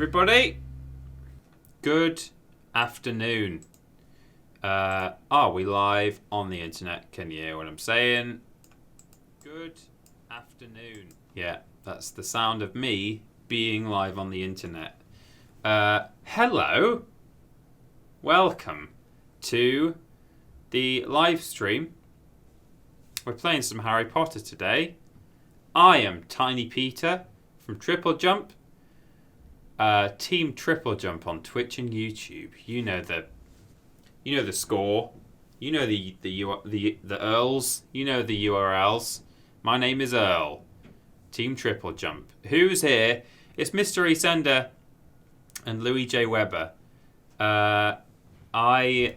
everybody. Good afternoon. Are we live on the internet? Can you hear what I'm saying? Good afternoon. Yeah, that's the sound of me being live on the internet. Hello. Welcome to the live stream. We're playing some Harry Potter today. I am Tiny Peter from TripleJump. Team TripleJump on Twitch and YouTube. You know the score. You know the Earls. You know the URLs. My name is Earl. Team TripleJump. Who's here? It's Mr. Sender and Louis J. Weber. I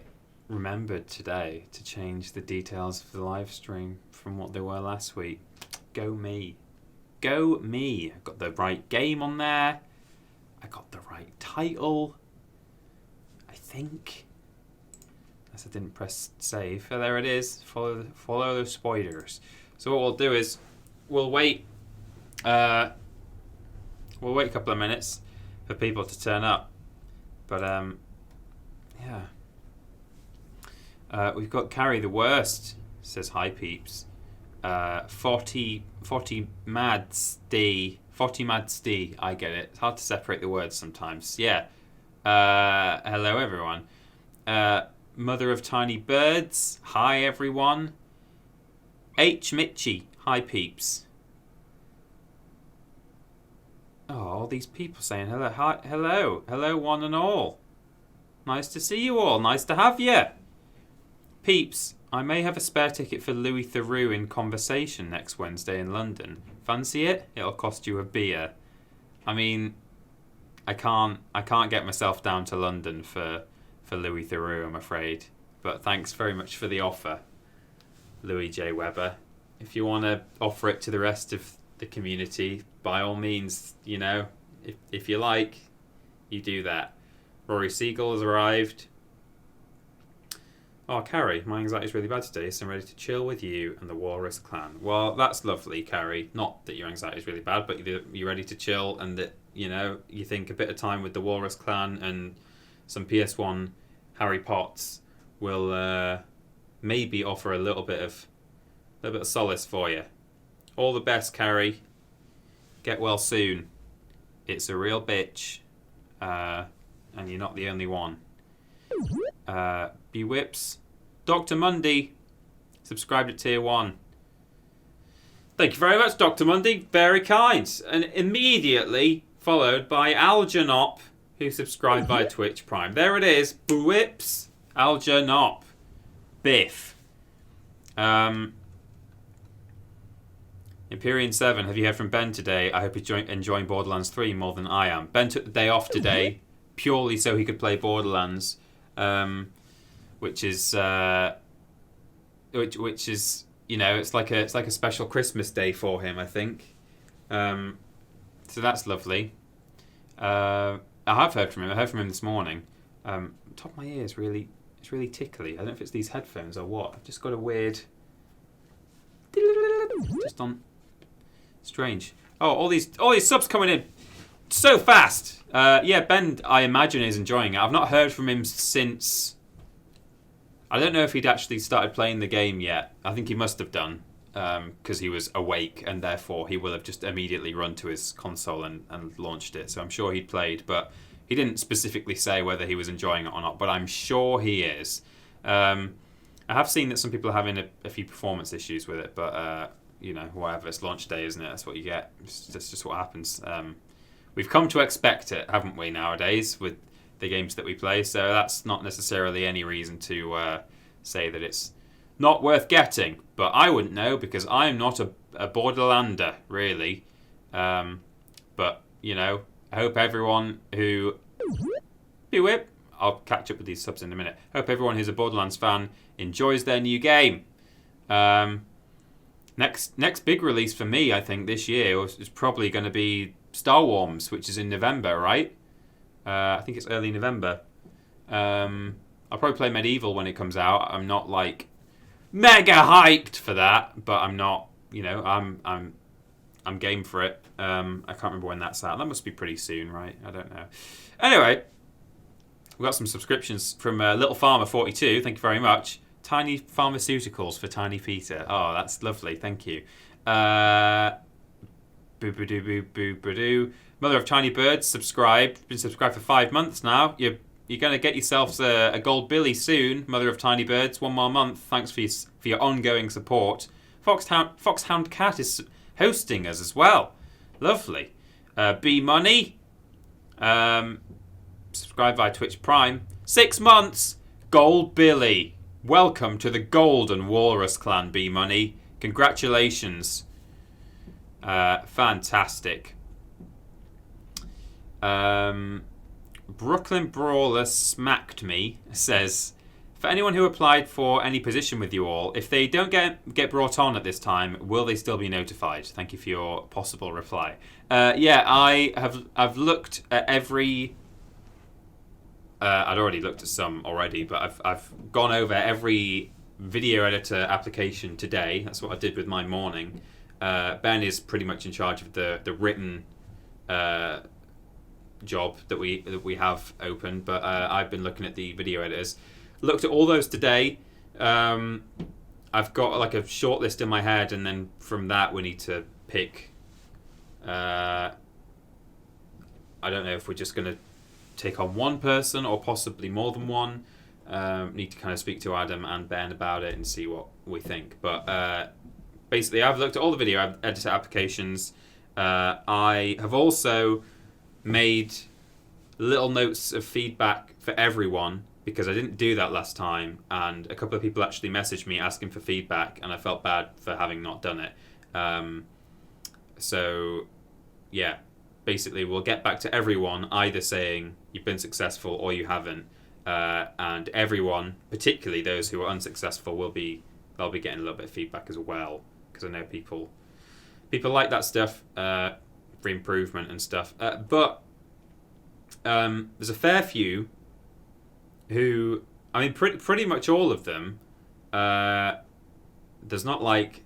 remembered today to change the details of the live stream from what they were last week. Go me. Go me. I got the right game on there. I got the right title. I think. Unless I didn't press save. Oh, there it is. Follow the SPOIDERS. So what we'll do is we'll wait a couple of minutes for people to turn up. But yeah. We've got Carrie the Worst, says hi peeps. 40 mads D. 40 mads D. I get it. It's hard to separate the words sometimes. Yeah. Hello everyone. Mother of Tiny Birds. Hi everyone. H Mitchie. Hi peeps. Oh, all these people saying hello. Hi, hello. Hello one and all. Nice to see you all. Nice to have you. Peeps, I may have a spare ticket for Louis Theroux in Conversation next Wednesday in London. Fancy it? It'll cost you a beer. I mean, I can't get myself down to London for Louis Theroux, I'm afraid. But thanks very much for the offer, Louis J. Weber. If you want to offer it to the rest of the community, by all means, you know, if you like, you do that. Rory Siegel has arrived. Oh, Carrie, my anxiety's really bad today, so I'm ready to chill with you and the Walrus Clan. Well, that's lovely, Carrie. Not that your anxiety's really bad, but you're ready to chill and that, you know, you think a bit of time with the Walrus Clan and some PS1 Harry Pots will maybe offer a little bit of solace for you. All the best, Carrie. Get well soon. It's a real bitch, and you're not the only one. Whips. Dr. Mundy subscribed at tier 1. Thank you very much, Dr. Mundy. Very kind. And immediately followed by Aljanop, who subscribed via Twitch Prime. There it is. Whips. Aljanop. Biff. Empyrean 7, have you heard from Ben today? I hope he's enjoying Borderlands 3 more than I am. Ben took the day off today purely so he could play Borderlands. Which is you know, it's like a special Christmas day for him, I think. So that's lovely. I have heard from him. I heard from him this morning. Top of my ear is really tickly. I don't know if it's these headphones or what. I've just got a weird just on strange. Oh, all these subs coming in so fast. Yeah, Ben, I imagine is enjoying it. I've not heard from him since. I don't know if he'd actually started playing the game yet. I think he must have done, because he was awake, and therefore he will have just immediately run to his console and launched it. So I'm sure he'd played, but he didn't specifically say whether he was enjoying it or not, but I'm sure he is. I have seen that some people are having a few performance issues with it, but, you know, whatever. It's launch day, isn't it? That's what you get. That's just what happens. We've come to expect it, haven't we, nowadays, with the games that we play, so that's not necessarily any reason to say that it's not worth getting, but I wouldn't know because I'm not a Borderlander, really. But, you know, I hope everyone who... Whip! I'll catch up with these subs in a minute. Hope everyone who's a Borderlands fan enjoys their new game. Next big release for me, I think, this year is probably going to be Star Wars, which is in November, right? I think it's early November. I'll probably play Medieval when it comes out. I'm not like mega hyped for that, but I'm not. You know, I'm I'm game for it. I can't remember when that's out. That must be pretty soon, right? I don't know. Anyway, we got some subscriptions from Little Farmer 42. Thank you very much. Tiny Pharmaceuticals for Tiny Peter. Oh, that's lovely. Thank you. Boo-ba-doo-boo-boo-ba-doo. Mother of Tiny Birds, subscribed. Been subscribed for 5 months now. You're going to get yourselves a gold billy soon, Mother of Tiny Birds. 1 more month. Thanks for your ongoing support. Foxhound Cat is hosting us as well. Lovely. B Money. Subscribe via Twitch Prime. 6 months. Gold Billy. Welcome to the Golden Walrus Clan, B Money. Congratulations. Fantastic. Brooklyn Brawler Smacked Me says, for anyone who applied for any position with you all, if they don't get brought on at this time, will they still be notified? Thank you for your possible reply. Yeah, I've looked at every. I'd already looked at some already, but I've gone over every video editor application today. That's what I did with my morning. Ben is pretty much in charge of the written job that we have open, but I've been looking at the video editors. Looked at all those today. I've got like a short list in my head, and then from that we need to pick. I don't know if we're just going to take on one person or possibly more than one. Need to kind of speak to Adam and Ben about it and see what we think. But basically, I've looked at all the video editor applications. I have also made little notes of feedback for everyone because I didn't do that last time, and a couple of people actually messaged me asking for feedback, and I felt bad for having not done it. So, yeah, basically we'll get back to everyone either saying you've been successful or you haven't, and everyone, particularly those who are unsuccessful, they'll be getting a little bit of feedback as well, because I know people like that stuff for improvement and stuff. But there's a fair few who, I mean, pretty much all of them. There's not like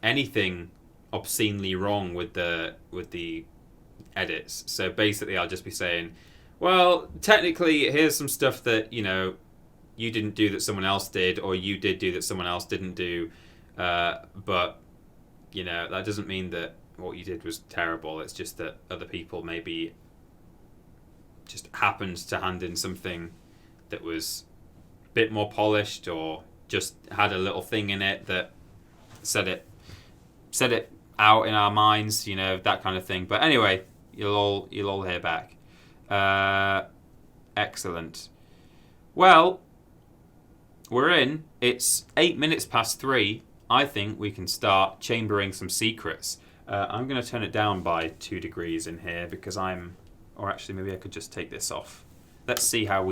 anything obscenely wrong with the edits. So basically, I'll just be saying, well, technically, here's some stuff that you didn't do that someone else did, or you did do that someone else didn't do. But that doesn't mean that what you did was terrible. It's just that other people maybe just happened to hand in something that was a bit more polished, or just had a little thing in it that said it out in our minds, that kind of thing. But anyway, you'll all hear back. Excellent. Well, we're in. It's 8 minutes past 3. I think we can start chambering some secrets. I'm going to turn it down by 2 degrees in here because or actually maybe I could just take this off. Let's see how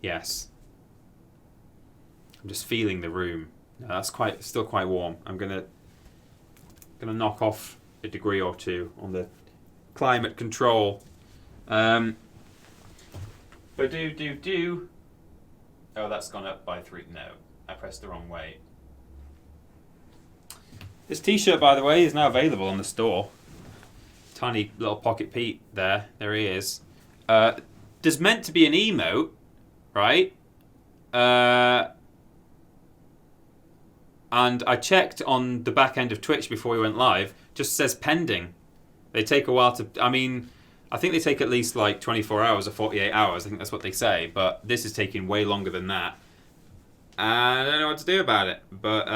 yes. I'm just feeling the room. No, that's still quite warm. I'm going to knock off a degree or two on the climate control. Oh, that's gone up by 3. No, I pressed the wrong way. This t-shirt, by the way, is now available on the store. Tiny little Pocket Pete there. There he is. There's meant to be an emote, right? And I checked on the back end of Twitch before we went live. Just says pending. They take a while to... I mean, I think they take at least like 24 hours or 48 hours. I think that's what they say. But this is taking way longer than that. I don't know what to do about it. But,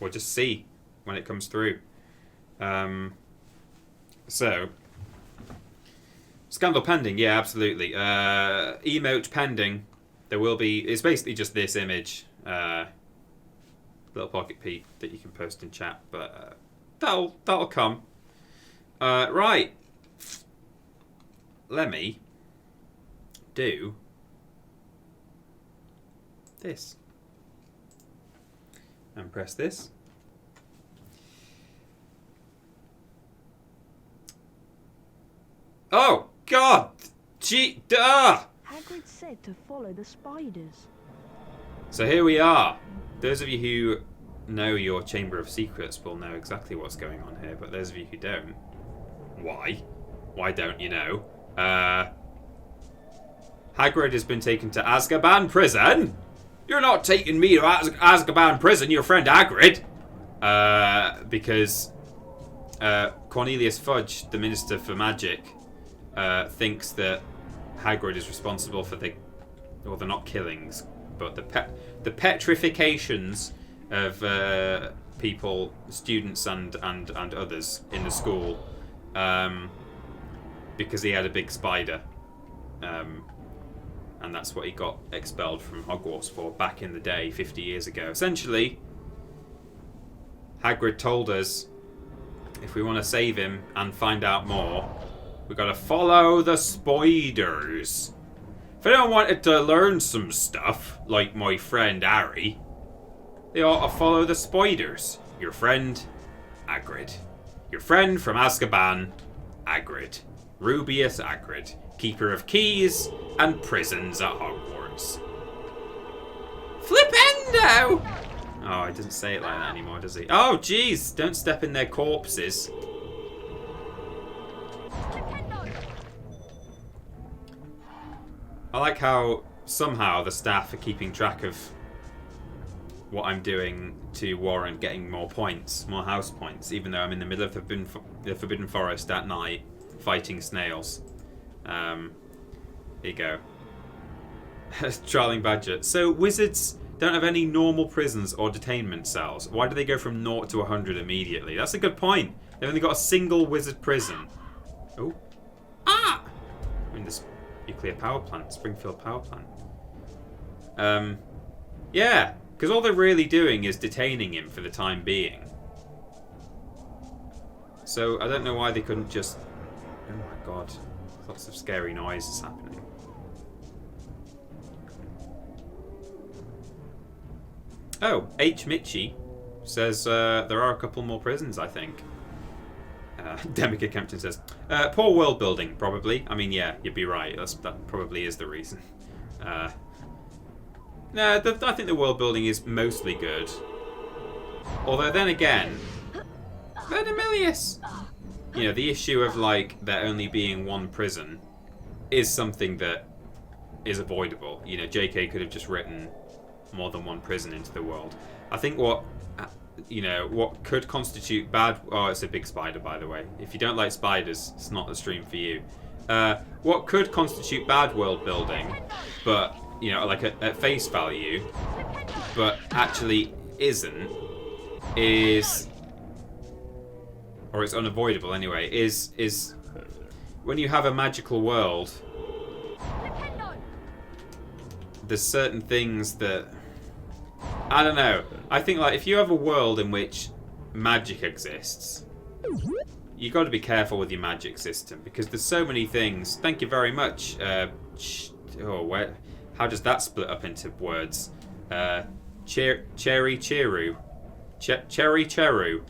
we'll just see when it comes through. So, scandal pending. Yeah, absolutely. Emote pending. There will be... It's basically just this image. Little Pocket Pete that you can post in chat. But that'll come. Right. Let me do this. And press this. Oh, God! Hagrid said to follow the spiders. So here we are. Those of you who know your Chamber of Secrets will know exactly what's going on here, but those of you who don't, why? Why don't you know? Hagrid has been taken to Azkaban prison. You're not taking me to Azkaban prison, your friend Agrid. Because Cornelius Fudge, the Minister for Magic, thinks that Hagrid is responsible for they're not killings, but the petrifications of people, students and others in the school, because he had a big spider. And that's what he got expelled from Hogwarts for back in the day, 50 years ago. Essentially, Hagrid told us if we want to save him and find out more, we've got to follow the SPOIDERS. If anyone wanted to learn some stuff, like my friend Harry, they ought to follow the SPOIDERS. Your friend, Agrid. Your friend from Azkaban, Agrid. Rubius Agrid. Keeper of keys and prisons at Hogwarts. Flipendo! Oh, he doesn't say it like that anymore, does he? Oh, jeez! Don't step in their corpses. I like how somehow the staff are keeping track of what I'm doing to warrant getting more points, more house points, even though I'm in the middle of the Forbidden Forest at night fighting snails. Here you go. Trialing Badger. So wizards don't have any normal prisons or detainment cells. Why do they go from 0 to 100 immediately? That's a good point. They've only got a single wizard prison. Oh. Ah! I mean, this nuclear power plant, Springfield power plant. Yeah, because all they're really doing is detaining him for the time being. So I don't know why they couldn't just... Oh my god. Lots of scary noises happening. Oh, H. Mitchie says there are a couple more prisons, I think. Demica Kempton says, poor world building, probably. I mean, yeah, you'd be right. That probably is the reason. No, I think the world building is mostly good. Although then again, Venomilius! You know, the issue of, like, there only being one prison is something that is avoidable. You know, JK could have just written more than one prison into the world. I think what could constitute bad... Oh, it's a big spider, by the way. If you don't like spiders, it's not the stream for you. What could constitute bad world building, but, you know, like at face value, but actually isn't, is... or it's unavoidable anyway, is when you have a magical world, there's certain things that... I don't know. I think, like, if you have a world in which magic exists, you got to be careful with your magic system, because there's so many things. Thank you very much. How does that split up into words? Cherry Cheru. Cherry Cheru.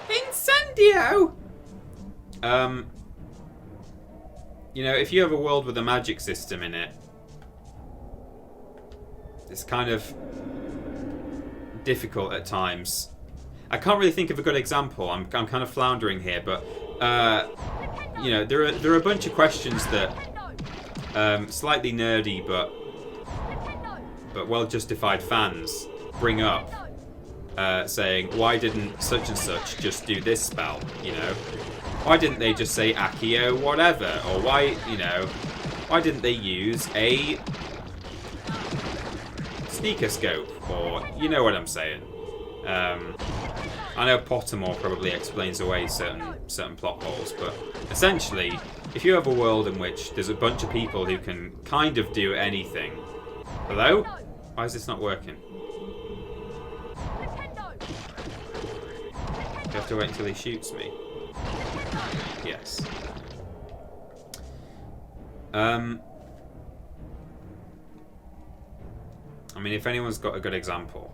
Incendio! You know, if you have a world with a magic system in it, it's kind of difficult at times. I can't really think of a good example. I'm kind of floundering here, but you know, there are a bunch of questions that slightly nerdy but well justified fans bring up, saying, why didn't such and such just do this spell? You know, why didn't they just say Accio whatever? Or why didn't they use a sneaker scope? Or, you know what I'm saying. I know Pottermore probably explains away certain plot holes, but essentially, if you have a world in which there's a bunch of people who can kind of do anything... Hello? Why is this not working? Do I have to wait until he shoots me? Yes. I mean, if anyone's got a good example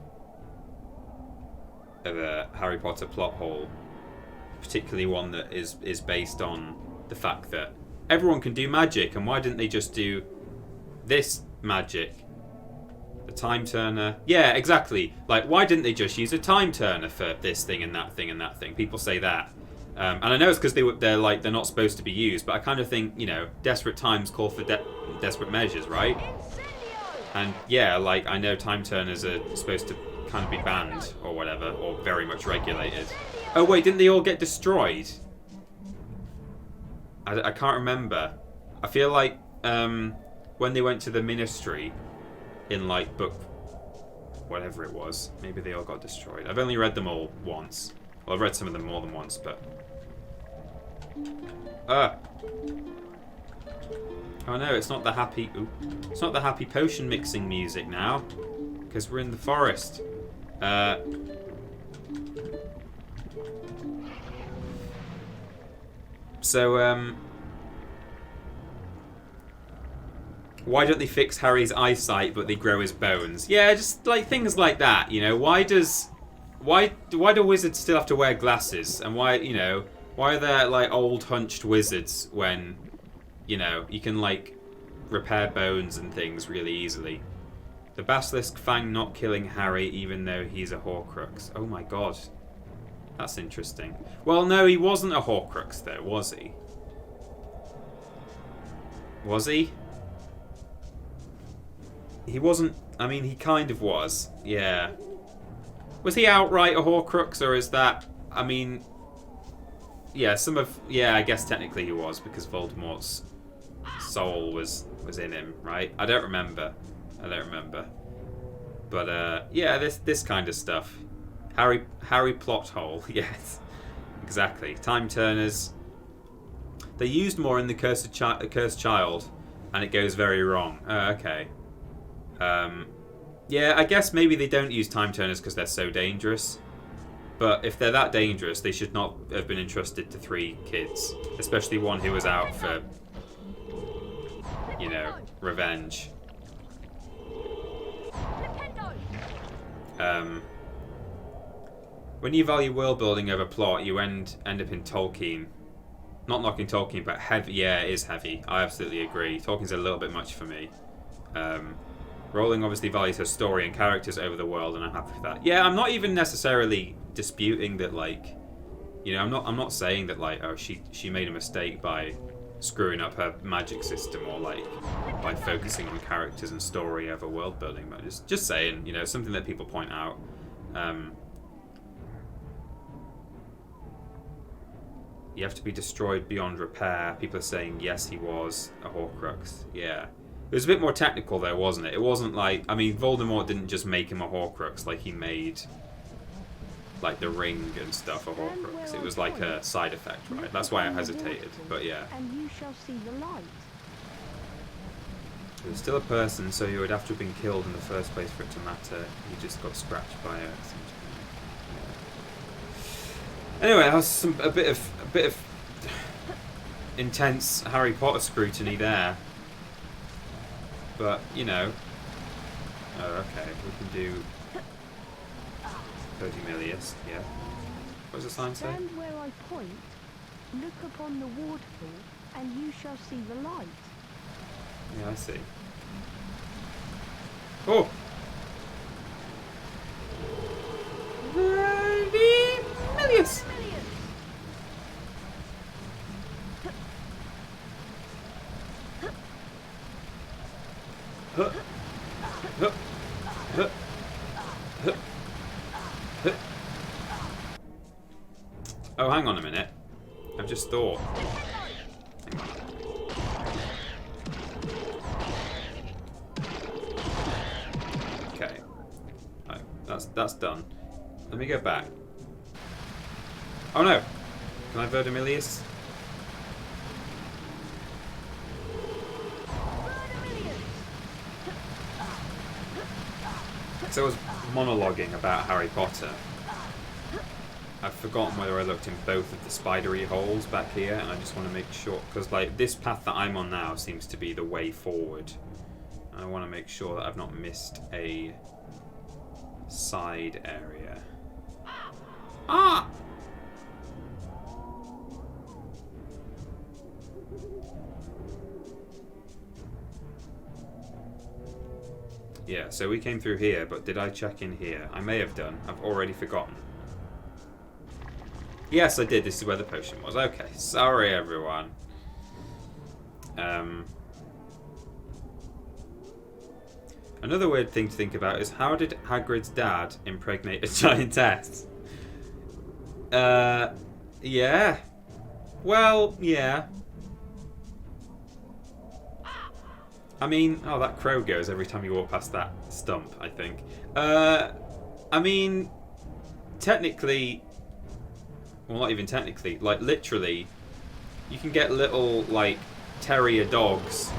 of a Harry Potter plot hole, particularly one that is based on the fact that everyone can do magic, and why didn't they just do this magic The time turner. Yeah, exactly. Like, why didn't they just use a time turner for this thing and that thing and that thing? People say that. And I know it's because they're not supposed to be used, but I kind of think, desperate times call for desperate measures, right? And yeah, like, I know time turners are supposed to kind of be banned or whatever, or very much regulated. Oh wait, didn't they all get destroyed? I can't remember. I feel like when they went to the ministry in like book whatever it was, maybe they all got destroyed. I've only read them all once. Well, I've read some of them more than once, but oh no, it's not the happy. It's not the happy potion mixing music now, because we're in the forest. So why don't they fix Harry's eyesight, but they grow his bones? Yeah, just like things like that. Why do wizards still have to wear glasses? And why are there like old hunched wizards when you can like repair bones and things really easily? The basilisk fang not killing Harry even though he's a Horcrux. Oh my god. That's interesting. Well, no, he wasn't a Horcrux though, was he? Was he? He wasn't. I mean, he kind of was. Yeah. Was he outright a Horcrux, or is that? I mean, yeah, I guess technically he was, because Voldemort's soul was in him, right? I don't remember. But yeah, this kind of stuff. Harry plot hole. Yes, exactly. Time turners. They're used more in the Cursed Child, and it goes very wrong. Okay. Yeah, I guess maybe they don't use time turners because they're so dangerous. But if they're that dangerous, they should not have been entrusted to 3 kids, especially one who was out for, revenge. When you value world building over plot, you end up in Tolkien. Not knocking Tolkien, but heavy. Yeah, it is heavy. I absolutely agree. Tolkien's a little bit much for me. Rowling obviously values her story and characters over the world, and I'm happy with that. Yeah, I'm not even necessarily disputing that, like, I'm not saying that, like, oh, she made a mistake by screwing up her magic system, or like by focusing on characters and story over world building. But just saying, something that people point out. You have to be destroyed beyond repair. People are saying yes, he was a Horcrux. Yeah. It was a bit more technical though, wasn't it? It wasn't like, I mean, Voldemort didn't just make him a Horcrux, like he made like the ring and stuff a Horcrux. It was like a side effect, right? That's why I hesitated, but yeah. And you shall see the light. He was still a person, so he would have to have been killed in the first place for it to matter. He just got scratched by it. Anyway, that was a bit of intense Harry Potter scrutiny there. But, oh, okay, we can do Codimilius, yeah. What does the sign say? Stand where I point, look upon the waterfall, and you shall see the light. Yeah, I see. Oh! Codimilius! Oh, hang on a minute. I've just thought. Hang on. Okay. Right, that's done. Let me go back. Oh no! Can I Verdimilius? So I was monologuing about Harry Potter. I've forgotten whether I looked in both of the spidery holes back here, and I just want to make sure, because like this path that I'm on now seems to be the way forward. And I want to make sure that I've not missed a side area. Ah! Yeah, so we came through here, but did I check in here? I may have done. I've already forgotten. Yes, I did. This is where the potion was. Okay, sorry everyone. Another weird thing to think about is how did Hagrid's dad impregnate a giantess? Yeah. Well, yeah. I mean, oh, that crow goes every time you walk past that stump, I think. I mean, technically, well, not even technically, like literally, you can get little, like, terrier dogs.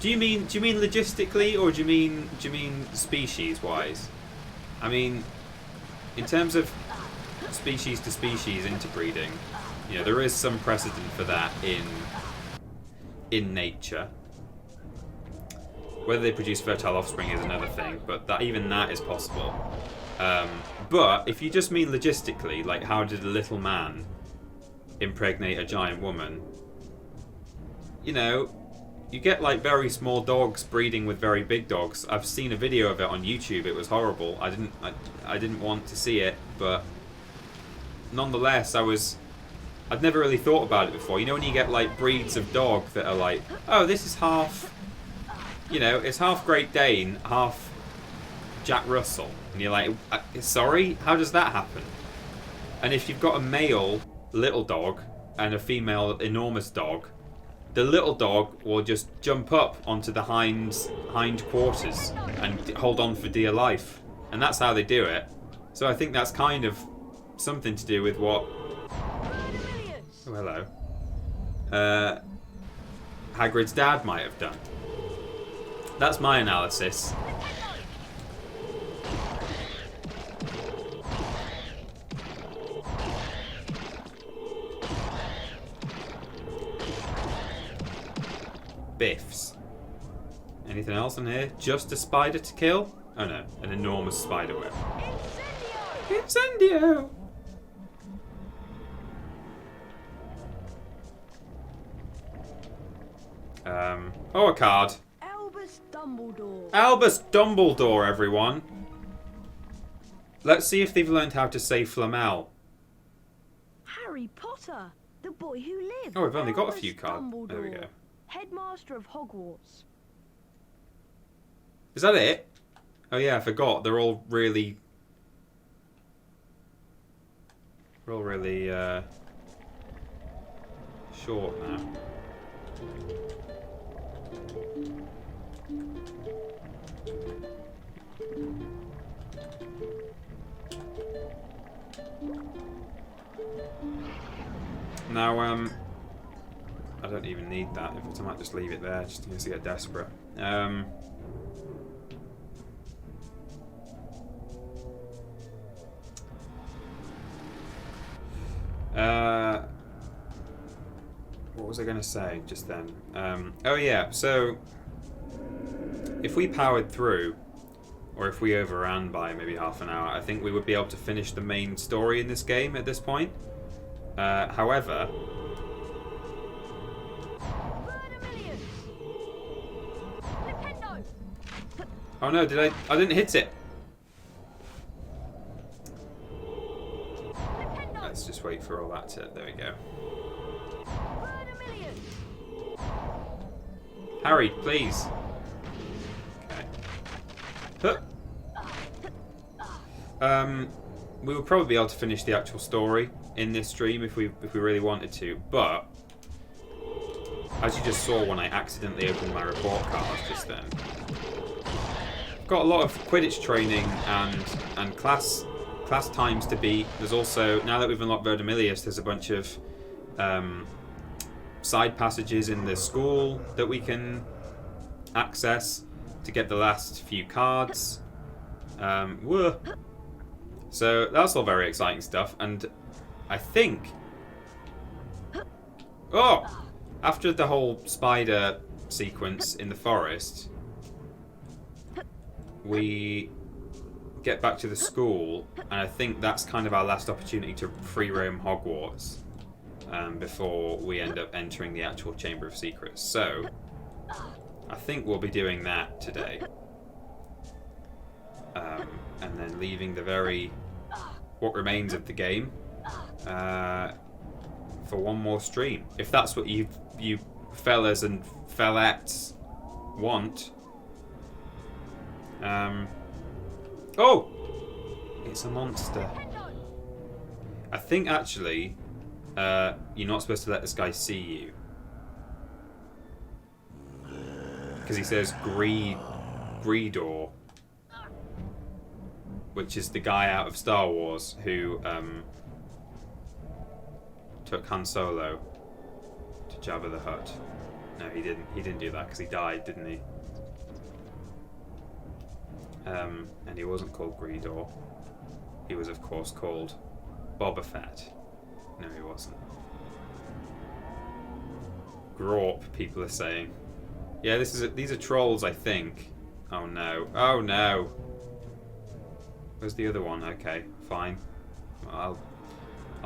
Do you mean logistically, or do you mean species-wise? I mean, in terms of species to species interbreeding, you know, there is some precedent for that in nature. Whether they produce fertile offspring is another thing, but even that is possible. But if you just mean logistically, like how did a little man impregnate a giant woman? You know, you get like very small dogs breeding with very big dogs. I've seen a video of it on YouTube. It was horrible. I didn't want to see it, but nonetheless, I'd never really thought about it before. You know when you get like breeds of dog that are like, oh, this is half, you know, it's half Great Dane, half Jack Russell, and you're like, sorry, how does that happen? And if you've got a male little dog and a female enormous dog, the little dog will just jump up onto the hind quarters and hold on for dear life. And that's how they do it. So I think that's kind of something to do with what... Oh, hello. Hagrid's dad might have done. That's my analysis. Biffs. Anything else in here? Just a spider to kill? Oh no, an enormous spider web. Incendio! Oh, a card. Albus Dumbledore. Albus Dumbledore, everyone. Let's see if they've learned how to say Flamel. Harry Potter, the boy who lived. Oh, we've only got a Albus few cards. Dumbledore, There we go. Headmaster of Hogwarts. Is that it? Oh yeah, I forgot. They're all really... They're all really, short now. Now, I don't even need that. In fact, I might just leave it there, just in case I get desperate. What was I going to say just then? Oh yeah, so if we powered through, or if we overran by maybe half an hour, I think we would be able to finish the main story in this game at this point. However... Oh no, I didn't hit it! Let's just wait for all that to... There we go. Harry, please. Okay. We would probably be able to finish the actual story in this stream if we really wanted to, but as you just saw when I accidentally opened my report card just then, I've got a lot of Quidditch training and class times to beat. There's also, now that we've unlocked Verdimillious, there's a bunch of side passages in the school that we can access to get the last few cards. So that's all very exciting stuff, and I think... Oh! After the whole spider sequence in the forest, we get back to the school, and I think that's kind of our last opportunity to free roam Hogwarts before we end up entering the actual Chamber of Secrets. So, I think we'll be doing that today. And then leaving what remains of the game for one more stream. If that's what you fellas and fellettes want. Oh! It's a monster. I think actually you're not supposed to let this guy see you. Because he says Greedor, which is the guy out of Star Wars who took Han Solo to Jabba the Hutt. No, he didn't. He didn't do that because he died, didn't he? And he wasn't called Greedor. He was, of course, called Boba Fett. No, he wasn't. Grawp, people are saying. Yeah, these are trolls, I think. Oh no! Oh no! Where's the other one? Okay, fine. I'll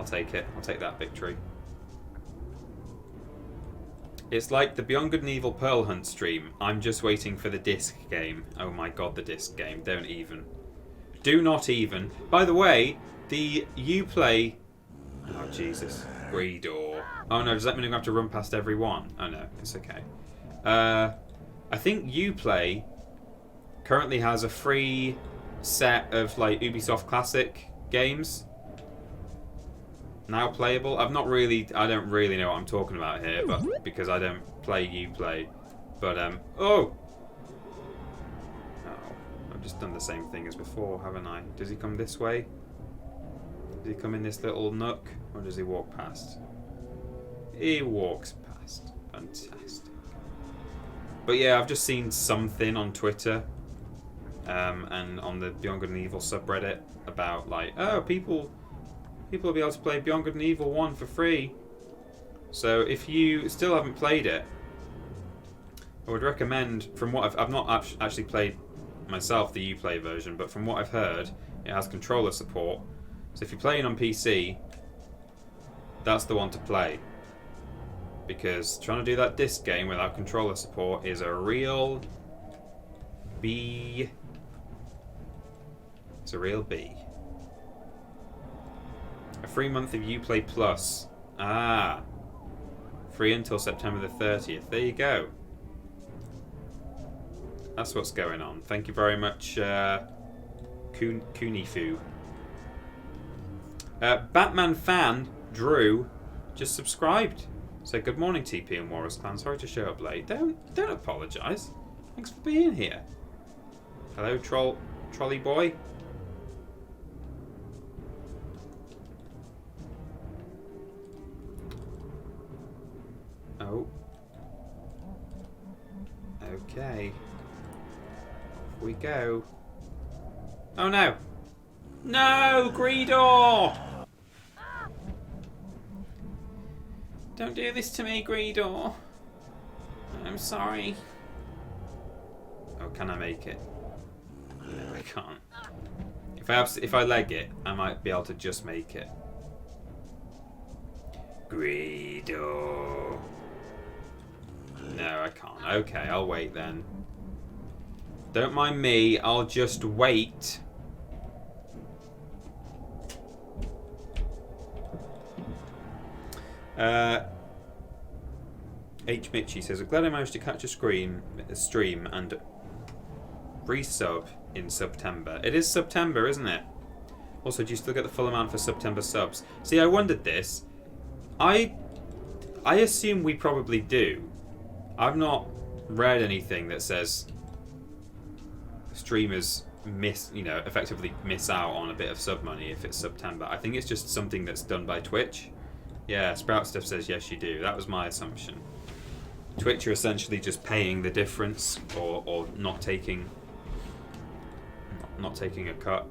take it. I'll take that victory. It's like the Beyond Good and Evil Pearl Hunt stream. I'm just waiting for the disc game. Oh my god, the disc game. Don't even. Do not even. By the way, the Uplay... Oh, Jesus. Greedor. Oh no, does that mean I'm going to have to run past every one? Oh no, it's okay. I think Uplay currently has a free set of like Ubisoft Classic games now playable. I don't really know what I'm talking about here, but because I don't play Uplay. But oh, I've just done the same thing as before, haven't I? Does he come this way? Does he come in this little nook, or does he walk past? He walks past. Fantastic. But yeah, I've just seen something on Twitter and on the Beyond Good and Evil subreddit about like, oh, people will be able to play Beyond Good and Evil 1 for free. So if you still haven't played it, I would recommend, from what I've not actually played myself the Uplay version, but from what I've heard, it has controller support. So if you're playing on PC, that's the one to play. Because trying to do that disc game without controller support is a real B. It's a real B. A free month of Uplay Plus. Ah. Free until September the 30th. There you go. That's what's going on. Thank you very much, Kunifu. Batman fan Drew just subscribed. So good morning, TP and Warriors Clan. Sorry to show up late. Don't apologise. Thanks for being here. Hello, trolley boy. Oh. Okay. Off we go. Oh no! No, Greedor! Don't do this to me, Greedor. I'm sorry. Oh, can I make it? No, I can't. If I leg it, I might be able to just make it. Greedor. No, I can't. Okay, I'll wait then. Don't mind me, I'll just wait. H. Mitchie says, I'm glad I managed to catch a stream and resub in September. It is September, isn't it? Also, do you still get the full amount for September subs? See, I wondered this. I assume we probably do. I've not read anything that says streamers effectively miss out on a bit of sub money if it's September. I think it's just something that's done by Twitch. Yeah, Sprout Stuff says yes, you do. That was my assumption. Twitch are essentially just paying the difference, or not taking a cut.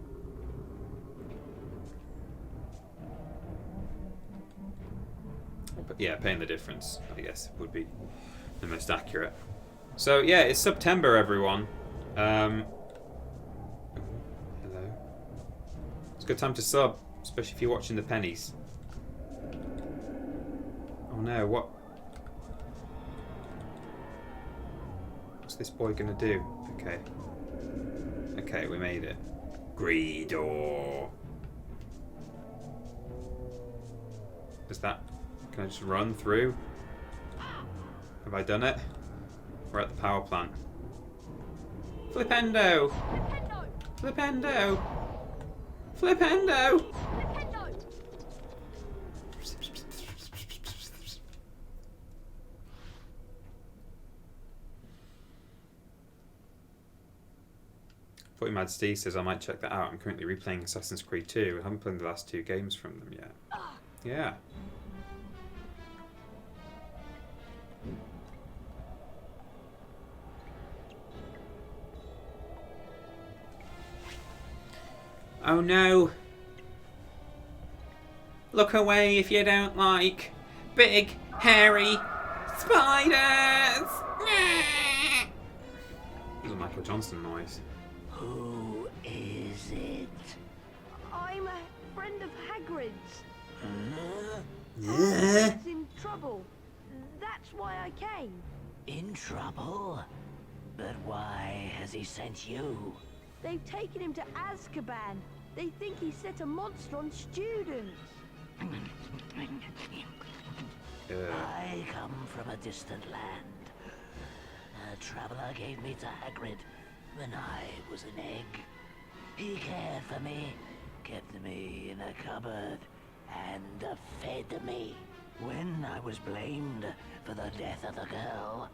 But yeah, paying the difference, I guess, would be the most accurate. So yeah, it's September, everyone. Hello. It's a good time to sub, especially if you're watching the pennies. Oh no, what? this boy gonna do? Okay. Okay, we made it. Greedo. Is that... Can I just run through? Have I done it? We're at the power plant. Flipendo! Flipendo! Flipendo! Forty Mad Steve says I might check that out. I'm currently replaying Assassin's Creed 2. I haven't played the last 2 games from them yet. Yeah. Oh no. Look away if you don't like big, hairy spiders! This is a Michael Johnson noise. Who is it? I'm a friend of Hagrid's. Huh? Hagrid's in trouble. That's why I came. In trouble? But why has he sent you? They've taken him to Azkaban. They think he set a monster on students. I come from a distant land. A traveler gave me to Hagrid when I was an egg. He cared for me, kept me in a cupboard, and fed me. When I was blamed for the death of the girl,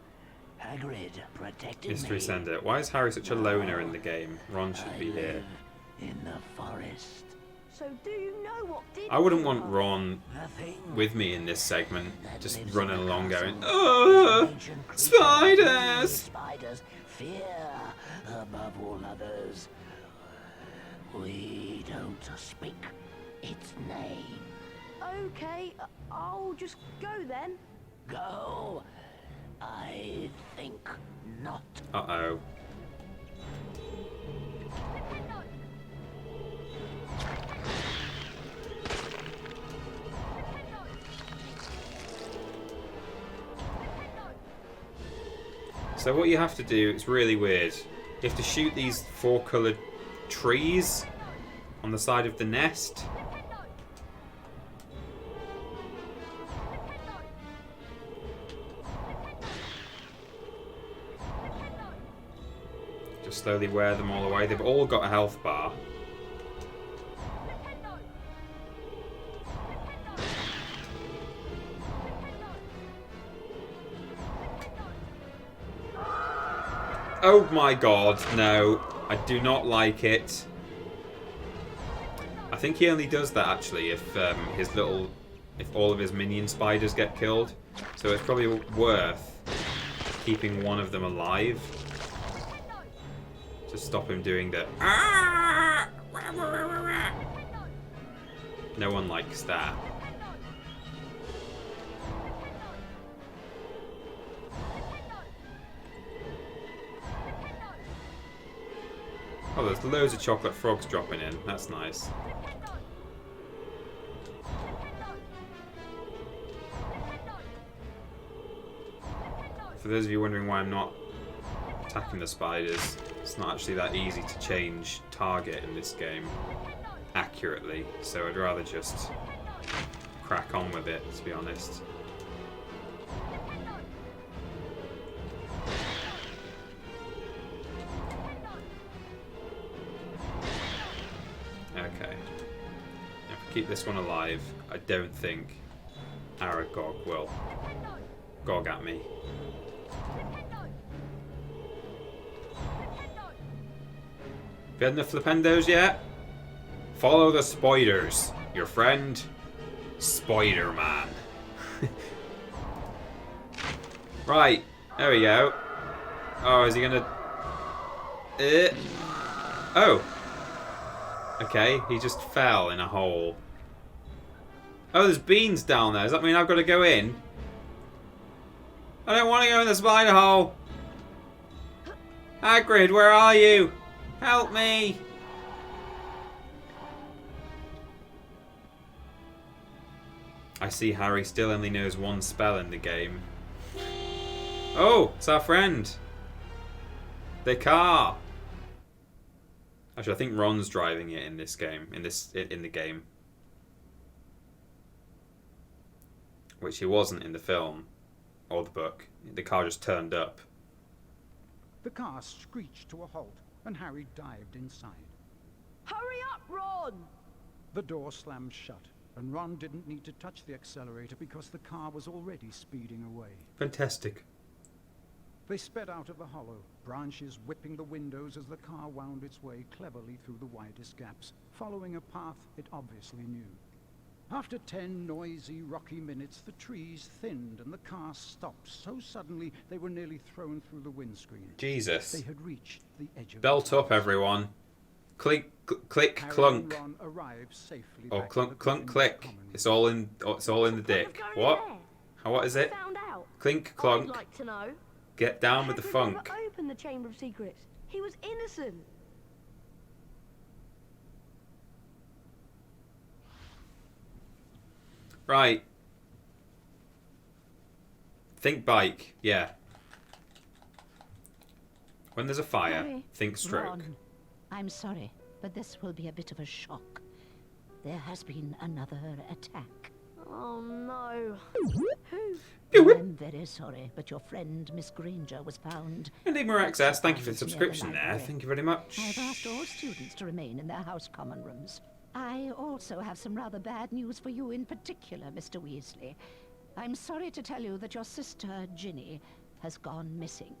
Hagrid protected Mystery me. Sender. Why is Harry such a loner in the game? Ron should I be here. live in the forest. So do you know what did I wouldn't to want us? Ron Nothing with me in this segment, that just lives running in the along castle. going, oh, Ancient creature spiders! Spiders fear above all others. We don't speak its name. Okay, I'll just go then. Go. I think not. Uh-oh. So what you have to do, it's really weird. You have to shoot these 4-coloured trees on the side of the nest. Just slowly wear them all away. They've all got a health bar. Oh my god, no. I do not like it. I think he only does that actually if if all of his minion spiders get killed. So it's probably worth keeping one of them alive to stop him doing the No one likes that. Oh, there's loads of chocolate frogs dropping in. That's nice. For those of you wondering why I'm not attacking the spiders, it's not actually that easy to change target in this game accurately, so I'd rather just crack on with it, to be honest. Okay. If we keep this one alive, I don't think Aragog will gog at me. Have you had enough flipendos yet? Follow the spoiders. Your friend, Spider-Man. Right, there we go. Oh, is he gonna... Oh. Okay, he just fell in a hole. Oh, there's beans down there. Does that mean I've got to go in? I don't want to go in the spider hole. Agrid, where are you? Help me! I see Harry still only knows one spell in the game. Oh, it's our friend. The car! Actually, I think Ron's driving it in this game. In the game. Which he wasn't in the film. Or the book. The car just turned up. The car screeched to a halt, and Harry dived inside. Hurry up, Ron! The door slammed shut, and Ron didn't need to touch the accelerator because the car was already speeding away. Fantastic. They sped out of the hollow, branches whipping the windows as the car wound its way cleverly through the widest gaps, following a path it obviously knew. After 10 noisy, rocky minutes, the trees thinned and the car stopped so suddenly they were nearly thrown through the windscreen. Jesus. They had reached the edge of Belt the up, everyone. Click, click, Harry clunk. and Ron arrived safely Or back clunk, in the clunk, Green click. Common Room. It's all in the dick. What? How, what is it? Found out. Clink, I'd clunk. like to know. Get down with the Hagrid funk. never opened the Chamber of Secrets. He was innocent. Right. Think bike. Yeah. When there's a fire, Harry, think stroke. Ron, I'm sorry, but this will be a bit of a shock. There has been another attack. Oh no. Who? I'm very sorry, but your friend Miss Granger was found. Enigma Access, thank you for the subscription there. Thank you very much. I've asked all students to remain in their house common rooms. I also have some rather bad news for you in particular, Mr. Weasley. I'm sorry to tell you that your sister, Ginny, has gone missing.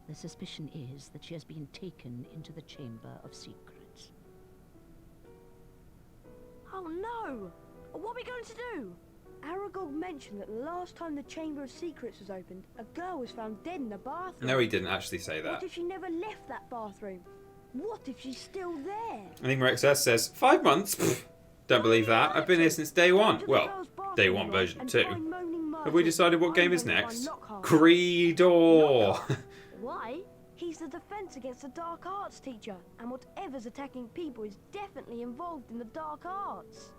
The suspicion is that she has been taken into the Chamber of Secrets. Oh no! What are we going to do? Aragog mentioned that the last time the Chamber of Secrets was opened, a girl was found dead in the bathroom. No, he didn't actually say What that. if she never left that bathroom? What if she's still there? Enigma Access says, 5 months? Pfft, don't believe that. I've been here since day one. Well, day one version 2. Have we decided what game is next? Greedor. Why? He's the defense against the dark arts teacher, and whatever's attacking people is definitely involved in the dark arts.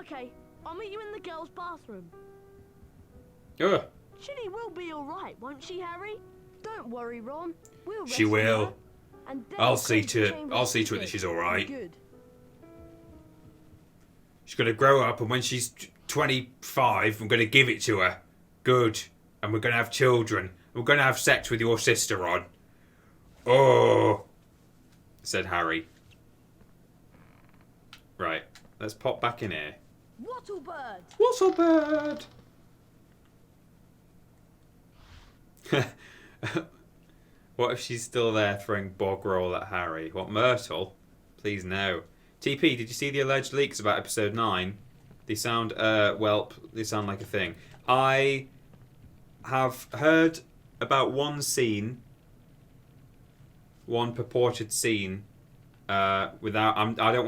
Okay, I'll meet you in the girls' bathroom. Ugh. Ginny will be all right, won't she, Harry? Don't worry, Ron. We'll She rescue will. her, and then I'll we'll see close the to Chamber I'll of see to it that Secrets. she's all right. Good. She's gonna grow up, and when she's 25, I'm gonna give it to her. Good. And we're gonna have children. We're gonna have sex with your sister, Ron. Oh, said Harry. Right, let's pop back in here. Wattlebird! What's up, bird? What if she's still there throwing bog roll at Harry? What, Myrtle? Please no. TP, did you see the alleged leaks about episode 9? They sound, welp, they sound like a thing. I have heard about one scene, one purported scene, without, I don't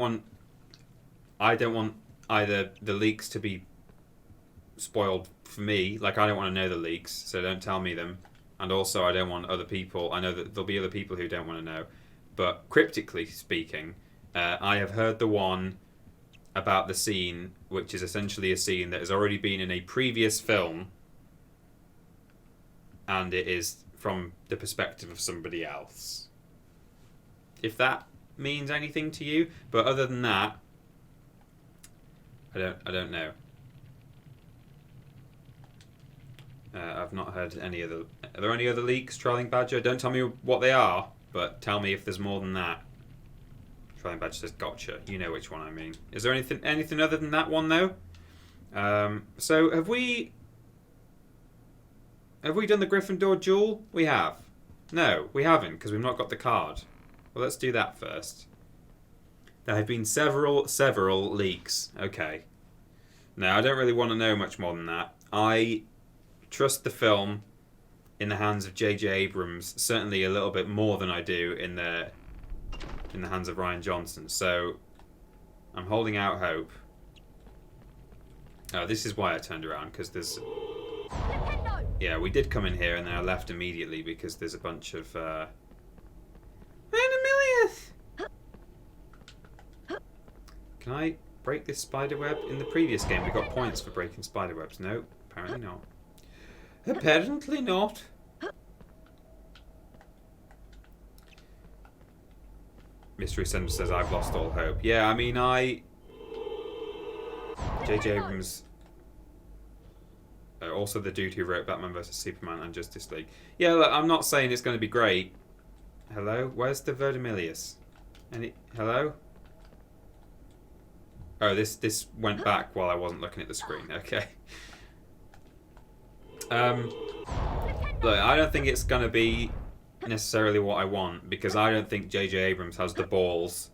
want either the leaks to be spoiled for me, like I don't want to know the leaks, so don't tell me them. And also I don't want other people, I know that there'll be other people who don't want to know. But cryptically speaking, I have heard the one about the scene, which is essentially a scene that has already been in a previous film, and it is from the perspective of somebody else. If that means anything to you, but other than that, I don't know. I've not heard any other. Are there any other leaks, Trolling Badger? Don't tell me what they are, but tell me if there's more than that. Trolling Badger says, "Gotcha." You know which one I mean. Is there anything other than that one though? So have we done the Gryffindor duel? We have. No, we haven't because we've not got the card. Well, let's do that first. There have been several leaks. Okay. Now, I don't really want to know much more than that. I trust the film in the hands of J.J. Abrams certainly a little bit more than I do in the hands of Rian Johnson. So, I'm holding out hope. Oh, this is why I turned around, because there's... Yeah, we did come in here and then I left immediately because there's a bunch of... Can I break this spiderweb? In the previous game we got points for breaking spiderwebs. No, apparently not. Apparently not. Mystery Sender says, I've lost all hope. Yeah, I mean, J.J. Abrams... also the dude who wrote Batman vs. Superman and Justice League. Yeah, look, I'm not saying it's going to be great. Hello? Where's the Verdimillius? Hello? Oh, this went back while I wasn't looking at the screen. Okay. Look, I don't think it's going to be necessarily what I want, because I don't think J.J. Abrams has the balls,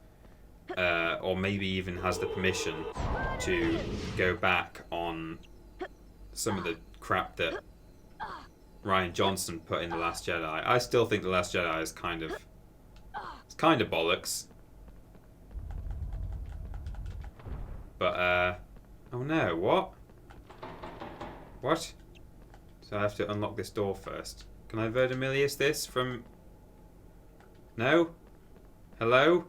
or maybe even has the permission to go back on some of the crap that Rian Johnson put in The Last Jedi. I still think The Last Jedi is kind of bollocks. But, oh no, what? What? So I have to unlock this door first. Can I Verdimillius this from... No? Hello?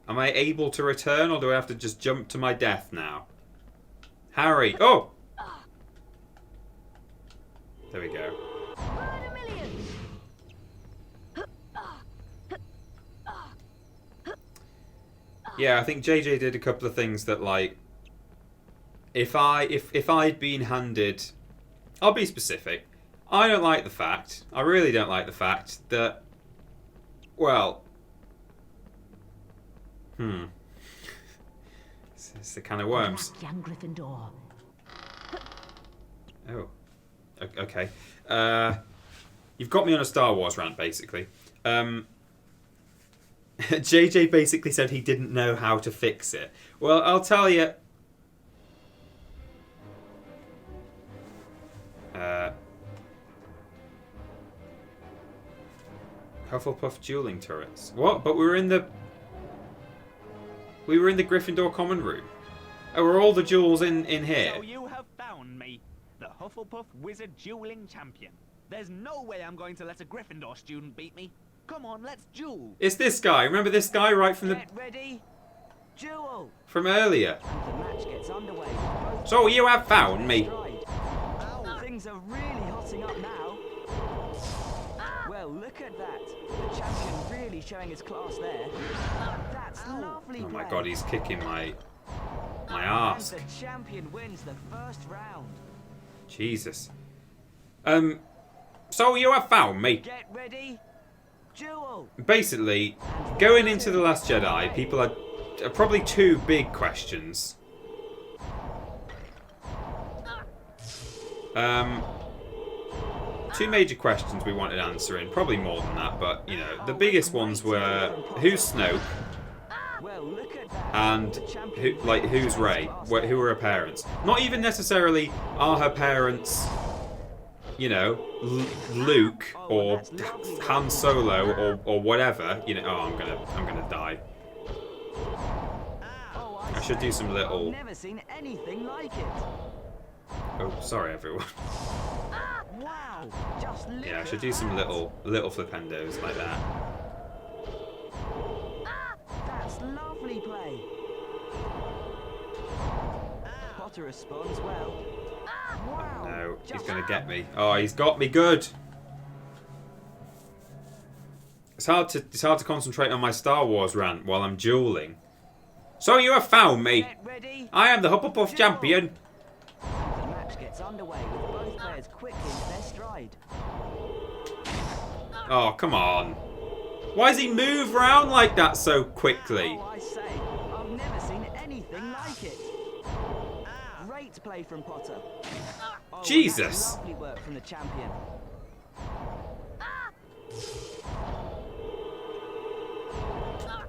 Am I able to return, or do I have to just jump to my death now? Harry! Oh! There we go. Yeah, I think JJ did a couple of things that, like, if I'd been handed, I'll be specific. I don't like the fact, I really don't like the fact that, well, it's the can of worms. Young Gryffindor. Oh, okay. You've got me on a Star Wars rant, basically. JJ basically said he didn't know how to fix it. Well, I'll tell you. Hufflepuff dueling turrets. What? But we were in the Gryffindor common room. Oh, were all the duels in here? So you have found me, the Hufflepuff Wizard dueling champion. There's no way I'm going to let a Gryffindor student beat me. Come on, let's duel. It's this guy. Remember this guy right from Get ready. Duel. from earlier. And the match gets underway. So you have found me. Things are really hotting up now. Well, look at that. The champion really showing his class there. That's lovely. Oh my play. god, he's kicking my ass. And the champion wins the first round. Jesus. So you have found me. Get ready. Duel. Basically, going into The Last Jedi, people had probably two big questions. Two major questions we wanted answering, probably more than that, but you know, the biggest ones were who's Snoke Well, look at that. and who's Rey? Who are her parents? Not even necessarily are her parents, you know, Luke or Han Solo or whatever. You know, oh, I'm gonna die. I should do some little. I've never seen anything like it. Oh, sorry everyone. Wow. Just look Yeah, I at should do some that. little flipendos like that. That's lovely play. Potter responds well. Wow. No, he's just- gonna get me. Oh, he's got me good. It's hard to concentrate on my Star Wars rant while I'm dueling. So you have found me. Get ready. I am the Hufflepuff champion. The match gets underway with both players quickly into their stride. Oh, come on. Why does he move around like that so quickly? Oh, I say, I've never seen anything like it. Great play from Potter. Oh, Jesus. That's lovely work from the champion.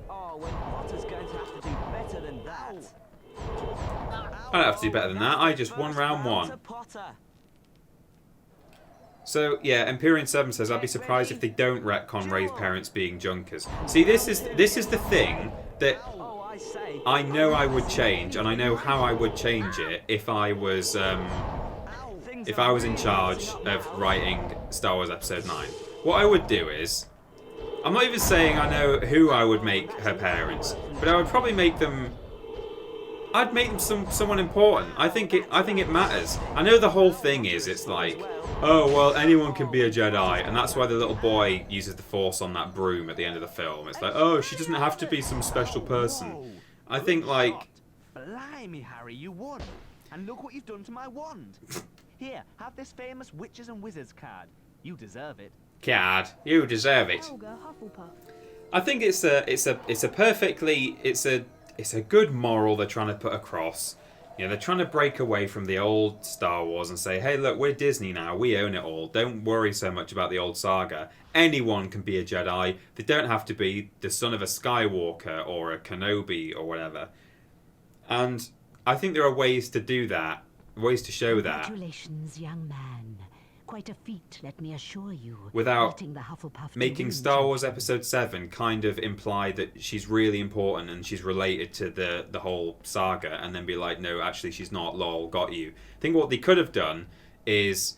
Oh, when Potter's going to have to do better than that. I don't have to do better than that. I just won First round round one. to Potter. So yeah, Empyrean7 says I'd be surprised if they don't retcon Rey's parents being Junkers. See, this is the thing that Oh, I say. I know I would change, and I know how I would change it if I was Things if are I was in really charge heating up of now. writing Star Wars Episode 9. What I would do is, I'm not even saying I know who I would make her parents, but I would probably make them. I'd make them someone important. I think it matters. I know the whole thing is it's like, oh well, anyone can be a Jedi, and that's why the little boy uses the Force on that broom at the end of the film. It's like, oh, she doesn't have to be some special person. Whoa, I think good like, shot. Blimey, Harry, you won. And look what you've done to my wand. Here, have this famous Witches and Wizards card. You deserve it. Cad, you deserve it. Helga Hufflepuff. I think it's a good moral they're trying to put across. You know, they're trying to break away from the old Star Wars and say, hey, look, we're Disney now. We own it all. Don't worry so much about the old saga. Anyone can be a Jedi. They don't have to be the son of a Skywalker or a Kenobi or whatever. And I think there are ways to do that, ways to show that. Congratulations, young man. Quite a feat, let me assure you. Without Meeting the Hufflepuff making Maroon Star Wars champion. Episode 7 kind of imply that she's really important and she's related to the whole saga, and then be like, no, actually she's not, lol, got you. I think what they could have done is,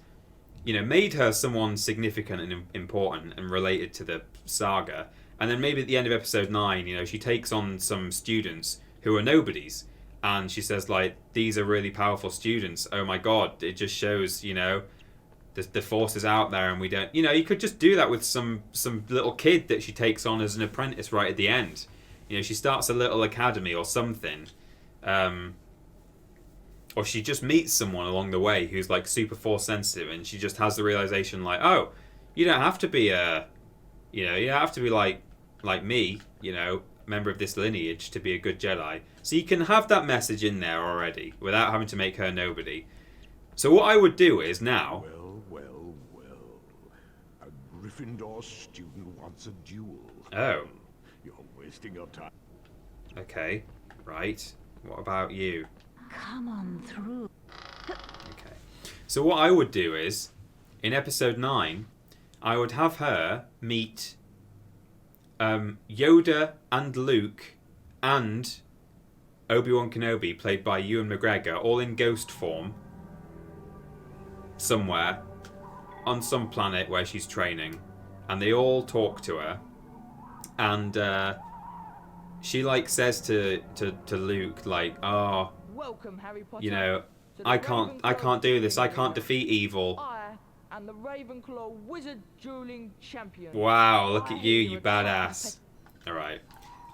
you know, made her someone significant and important and related to the saga, and then maybe at the end of Episode 9, you know, she takes on some students who are nobodies, and she says, like, these are really powerful students. Oh my god, it just shows, you know, the Force is out there, and we don't. You know, you could just do that with some little kid that she takes on as an apprentice right at the end. You know, she starts a little academy or something, or she just meets someone along the way who's like super Force sensitive, and she just has the realization like, oh, you don't have to be you don't have to be like me, you know, member of this lineage to be a good Jedi. So you can have that message in there already without having to make her nobody. So what I would do is now. Well. A Gryffindor student wants a duel. Oh. You're wasting your time. Okay, right. What about you? Come on through. Okay. So what I would do is, in Episode 9, I would have her meet Yoda and Luke and Obi-Wan Kenobi, played by Ewan McGregor, all in ghost form, somewhere on some planet where she's training, and they all talk to her, and she like says to Luke like, oh, Welcome, Harry Potter. you know, to the I can't do this. I can't defeat evil. I am the Ravenclaw Wizard Dueling Champion. Wow, look at I you, hear you a time badass. All right.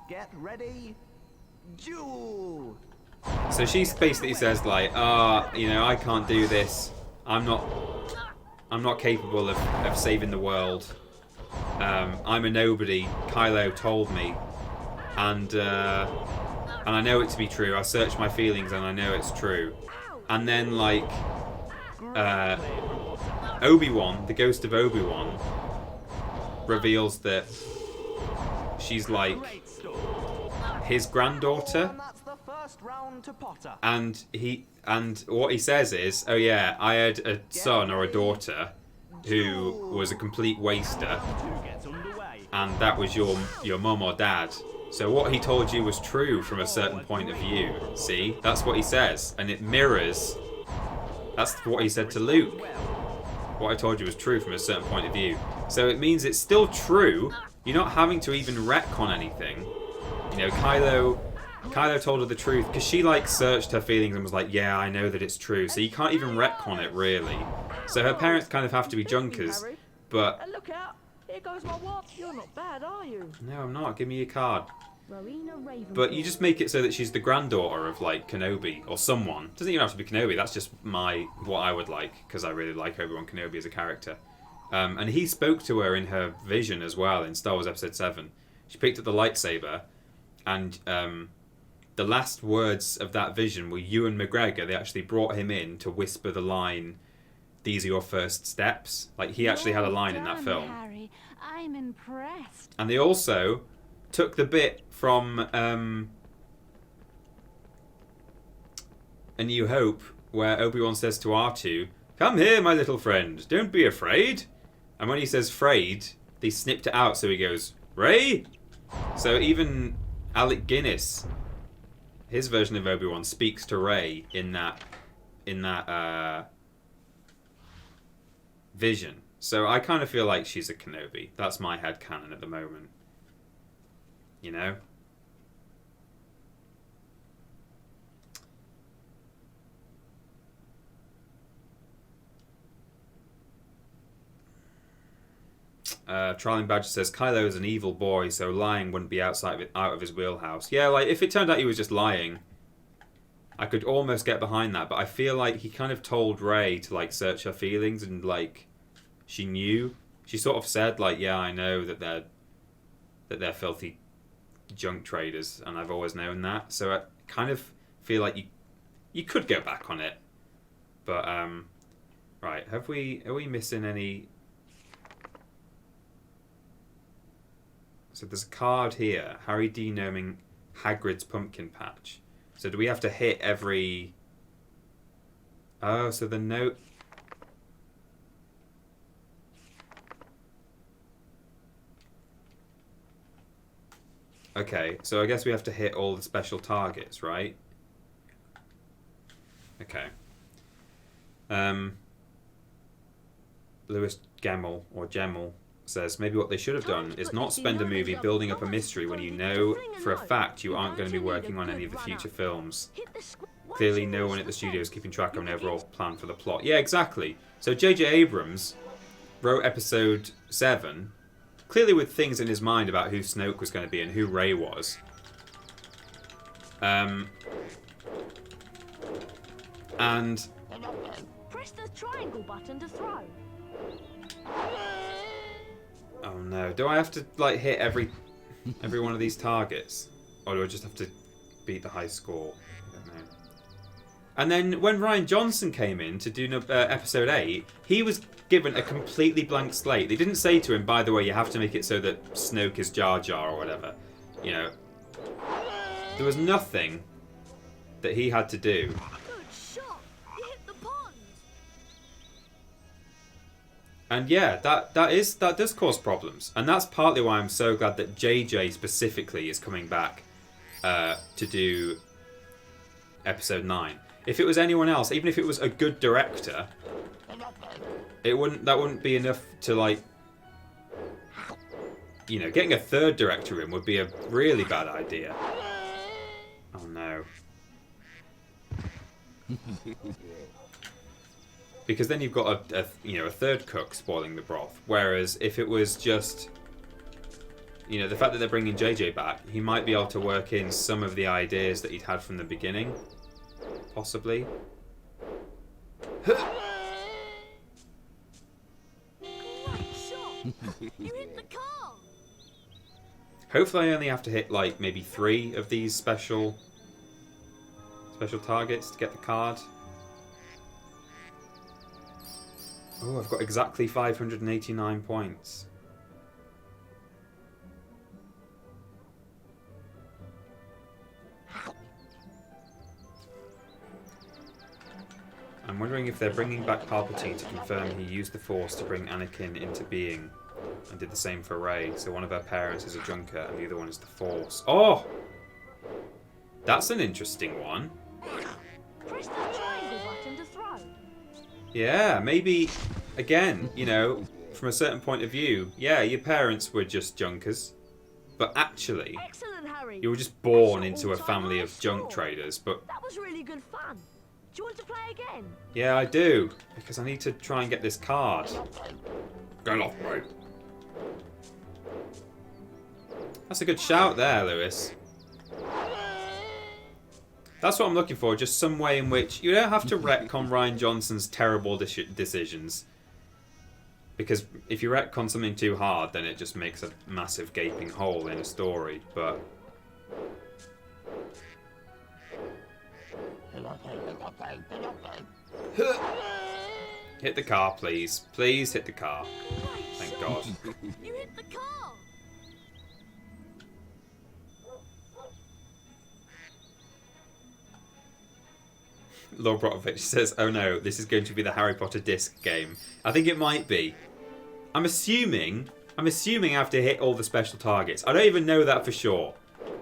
Get ready. Duel. So she basically says like, you know, I can't do this. I'm not capable of saving the world. I'm a nobody. Kylo told me, and I know it to be true. I searched my feelings and I know it's true. And then like Obi-Wan, the ghost of Obi-Wan, reveals that she's like Great stuff. his granddaughter. And that's the first round to Potter. And what he says is, oh yeah, I had a son or a daughter who was a complete waster, Two gets underway. and that was your mum or dad. So what he told you was true from a certain point of view. See, that's what he says, and it mirrors. That's what he said to Luke. What I told you was true from a certain point of view. So it means it's still true. You're not having to even retcon anything. You know, Kylo told her the truth because she like searched her feelings and was like, yeah, I know that it's true. So you can't even retcon it really. So her parents kind of have to be junkers. Harry. But And look out! Here goes my wand. You're not bad, are you? no, I'm not. Give me your card. Rowena Ravenclaw. But you just make it so that she's the granddaughter of like Kenobi or someone. Doesn't even have to be Kenobi. That's just what I would like because I really like Obi-Wan Kenobi as a character. And he spoke to her in her vision as well in Star Wars Episode 7. She picked up the lightsaber, and the last words of that vision were Ewan McGregor. They actually brought him in to whisper the line, "These are your first steps." Like he actually had a line in that film. Harry, I'm impressed. And they also took the bit from A New Hope where Obi-Wan says to R2, "Come here, my little friend. Don't be afraid." And when he says "frayed," they snipped it out so he goes, "Ray?" So even Alec Guinness, his version of Obi-Wan, speaks to Ray in that vision. So I kind of feel like she's a Kenobi. That's my headcanon at the moment. You know? Trialing Badger says, Kylo is an evil boy, so lying wouldn't be out of his wheelhouse. Yeah, like, if it turned out he was just lying, I could almost get behind that, but I feel like he kind of told Rey to, like, search her feelings, and, like, she knew. She sort of said, like, yeah, I know that they're filthy junk traders, and I've always known that. So I kind of feel like you could go back on it. But, right, are we missing any... So there's a card here, Harry denoming Hagrid's pumpkin patch. So do we have to hit every... Oh, so the note... Okay, so I guess we have to hit all the special targets, right? Okay. Lewis Gemmel says, maybe what they should have done is not spend a movie building up a mystery when you know for a fact you aren't going to be working on any of the future films. Clearly no one at the studio is keeping track of an overall plan for the plot. Yeah, exactly. So J.J. Abrams wrote episode 7, clearly with things in his mind about who Snoke was going to be and who Rey was. And... Press the triangle button to throw. Oh no, do I have to like hit every one of these targets? Or do I just have to beat the high score? I don't know. And then when Rian Johnson came in to do episode 8, he was given a completely blank slate. They didn't say to him, by the way, you have to make it so that Snoke is Jar Jar or whatever. You know, there was nothing that he had to do. Good shot! You hit the pond! And yeah, that does cause problems. And that's partly why I'm so glad that JJ specifically is coming back to do episode 9. If it was anyone else, even if it was a good director, that wouldn't be enough to, like, you know, getting a third director in would be a really bad idea. Oh no. Because then you've got a third cook spoiling the broth. Whereas if it was just, you know, the fact that they're bringing JJ back, he might be able to work in some of the ideas that he'd had from the beginning, possibly. Great shot! You hit the car! Hopefully I only have to hit like maybe 3 of these special targets to get the card. Oh, I've got exactly 589 points. I'm wondering if they're bringing back Palpatine to confirm he used the Force to bring Anakin into being and did the same for Rey. So one of her parents is a Junker and the other one is the Force. Oh! That's an interesting one. Press the triangle button to throw. Yeah, maybe, again, you know, from a certain point of view, yeah, your parents were just junkers. But actually, Excellent, Harry. you were just born into a family of junk traders. But That was really good fun. Do you want to play again? yeah, I do. Because I need to try and get this card. Get off, mate. That's a good shout there, Lewis. That's what I'm looking for. Just some way in which you don't have to retcon Rian Johnson's terrible decisions. Because if you retcon something too hard, then it just makes a massive gaping hole in a story. But hit the car, please. Please hit the car. Thank God. You hit the car! Lord Brotovich says, oh no, this is going to be the Harry Potter disc game. I think it might be. I'm assuming I have to hit all the special targets. I don't even know that for sure.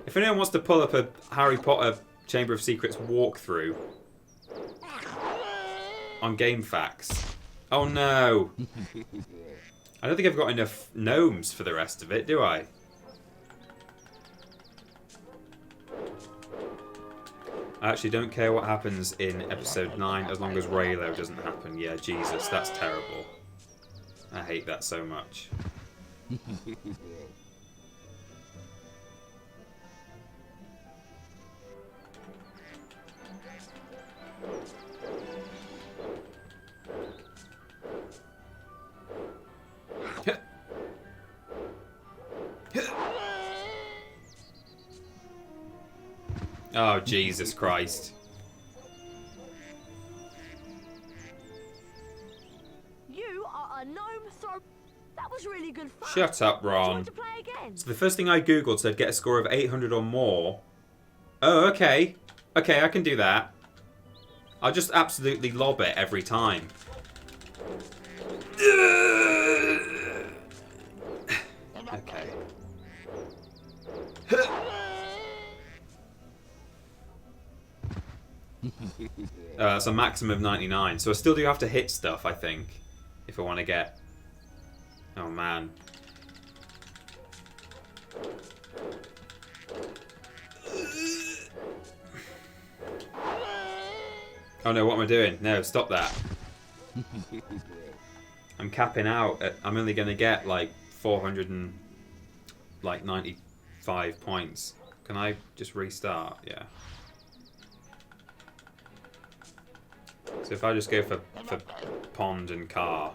If anyone wants to pull up a Harry Potter Chamber of Secrets walkthrough on GameFAQs. Oh no. I don't think I've got enough gnomes for the rest of it, do I? I actually don't care what happens in episode 9 as long as Raylo doesn't happen. Yeah, Jesus, that's terrible. I hate that so much. Oh, Jesus Christ. You are a gnome throw. That was really good fun. Shut up, Do you Ron. want to play again? So the first thing I googled said get a score of 800 or more. Oh, okay. Okay, I can do that. I'll just absolutely lob it every time. Okay. That's a maximum of 99. So I still do have to hit stuff, I think. If I want to get... Oh, man. Oh no, what am I doing? No, stop that. I'm capping out at, I'm only going to get like 495 points. Can I just restart? Yeah. So if I just go for pond and car.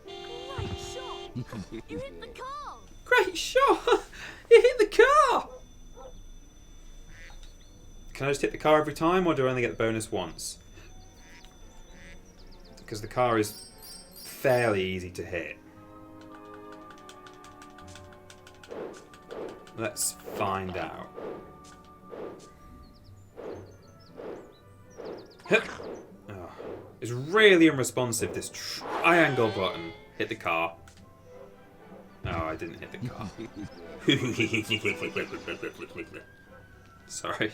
Great shot. You hit the car. Great shot! You hit the car! Can I just hit the car every time, or do I only get the bonus once? Because the car is fairly easy to hit. Let's find out. Oh, it's really unresponsive, this triangle button. Hit the car. Oh, I didn't hit the car. Sorry.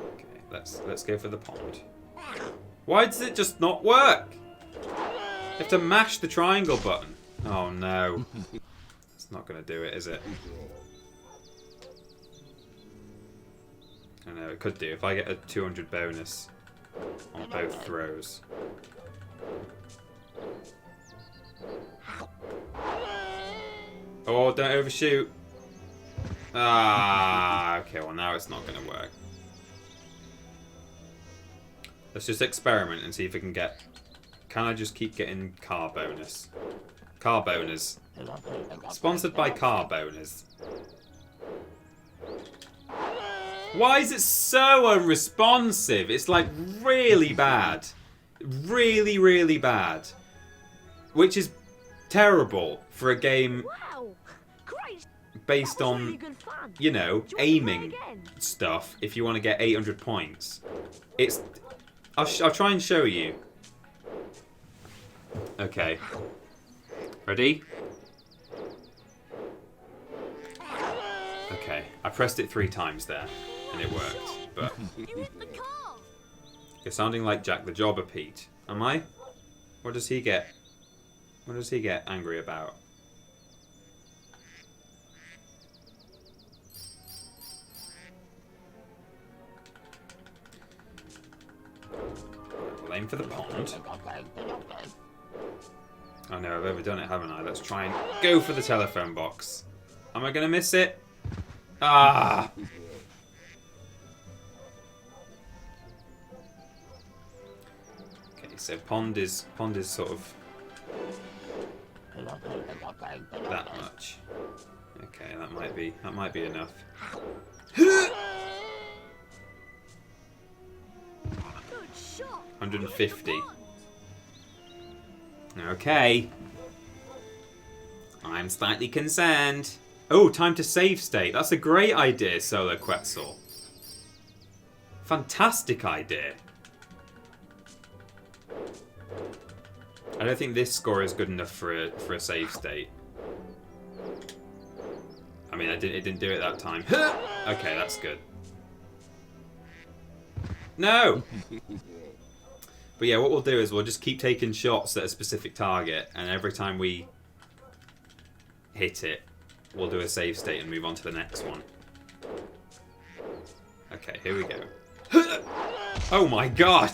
Okay, let's go for the pond. Why does it just not work? You have to mash the triangle button. Oh no. It's not going to do it, is it? I know, it could do. If I get a 200 bonus on both throws. Oh, don't overshoot. Ah, okay, well now it's not going to work. Let's just experiment and see if we can get... Can I just keep getting car bonus? Car bonus. Sponsored by car bonus. Why is it so unresponsive? It's like really bad. Really, really bad. Which is terrible for a game Wow. Great. based That was on, really good fun. you know, Do you want to play aiming again? stuff if you want to get 800 points. It's... I'll try and show you. Okay. Ready? Okay. I pressed it 3 times there, and it worked. But You hit the car. you're sounding like Jack the Jobber, Pete. Am I? What does he get? What does he get angry about? We'll aim for the pond. Oh no, I've overdone it, haven't I? Let's try and go for the telephone box. Am I going to miss it? Ah! Okay, so pond is sort of that much. Okay, that might be enough. Good shot. 150. Okay. I'm slightly concerned. Oh, time to save state. That's a great idea, Solo Quetzal. Fantastic idea. I don't think this score is good enough for a save state. I mean, it didn't do it that time. Okay, that's good. No! But yeah, what we'll do is we'll just keep taking shots at a specific target, and every time we hit it, we'll do a save state and move on to the next one. Okay, here we go. Oh my god!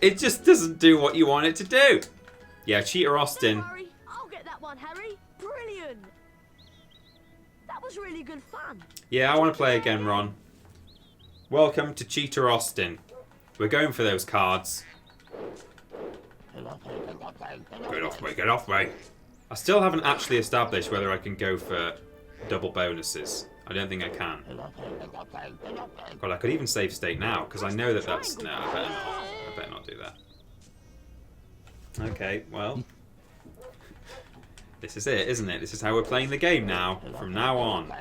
It just doesn't do what you want it to do. Yeah, Cheater Austin. Don't worry, I'll get that one, Harry. Brilliant. That was really good fun. Yeah, I want to play again, Ron. Welcome to Cheater Austin. We're going for those cards. Get off me, get off me. I still haven't actually established whether I can go for double bonuses. I don't think I can. God, I could even save state now, because I know that that's... No, I better not. I better not do that. Okay, well... This is it, isn't it? This is how we're playing the game now, from now on.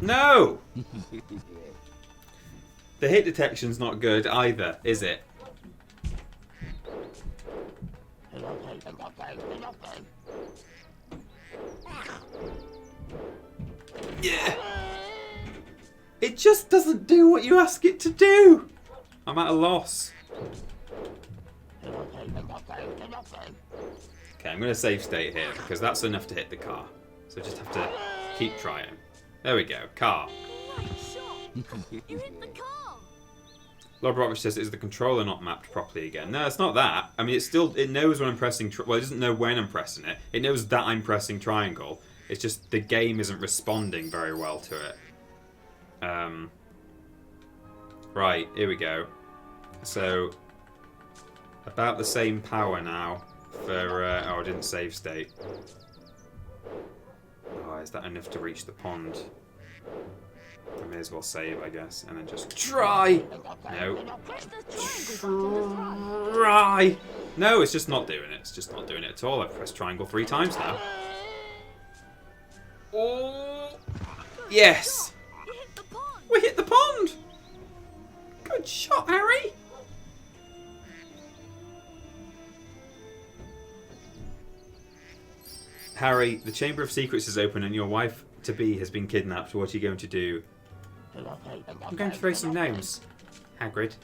No! The hit detection's not good either, is it? Yeah! It just doesn't do what you ask it to do! I'm at a loss. Okay, I'm going to save state here because that's enough to hit the car. So just have to keep trying. There we go, car. Great shot. You hit the car. Lord Roberts says, is the controller not mapped properly again? No, it's not that. I mean, it knows when I'm pressing... Well, it doesn't know when I'm pressing it. It knows that I'm pressing triangle. It's just the game isn't responding very well to it. Right, here we go. So, about the same power now for... oh, I didn't save state. Oh, is that enough to reach the pond? I may as well save, I guess, and then just try! No. Try! No, it's just not doing it. It's just not doing it at all. I've pressed triangle 3 times now. Oh! Yes! We hit the pond! Good shot, Harry! Harry, the Chamber of Secrets is open and your wife-to-be has been kidnapped. What are you going to do? I'm going to throw some gnomes. Hagrid.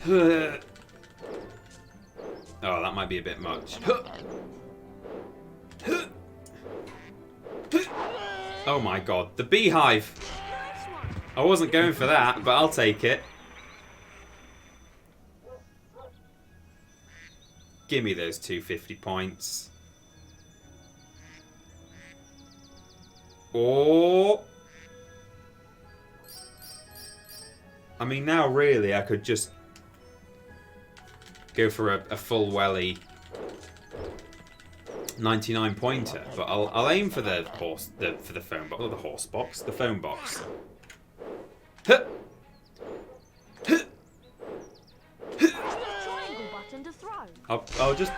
Oh, that might be a bit much. Oh my god, the beehive! I wasn't going for that, but I'll take it. Give me those 250 points. Oh! I mean, now really I could just go for a full welly 99 pointer, but I'll aim for the for the phone box, or the horse box, the phone box. Huh. Huh. Triangle button to throw. I'll just.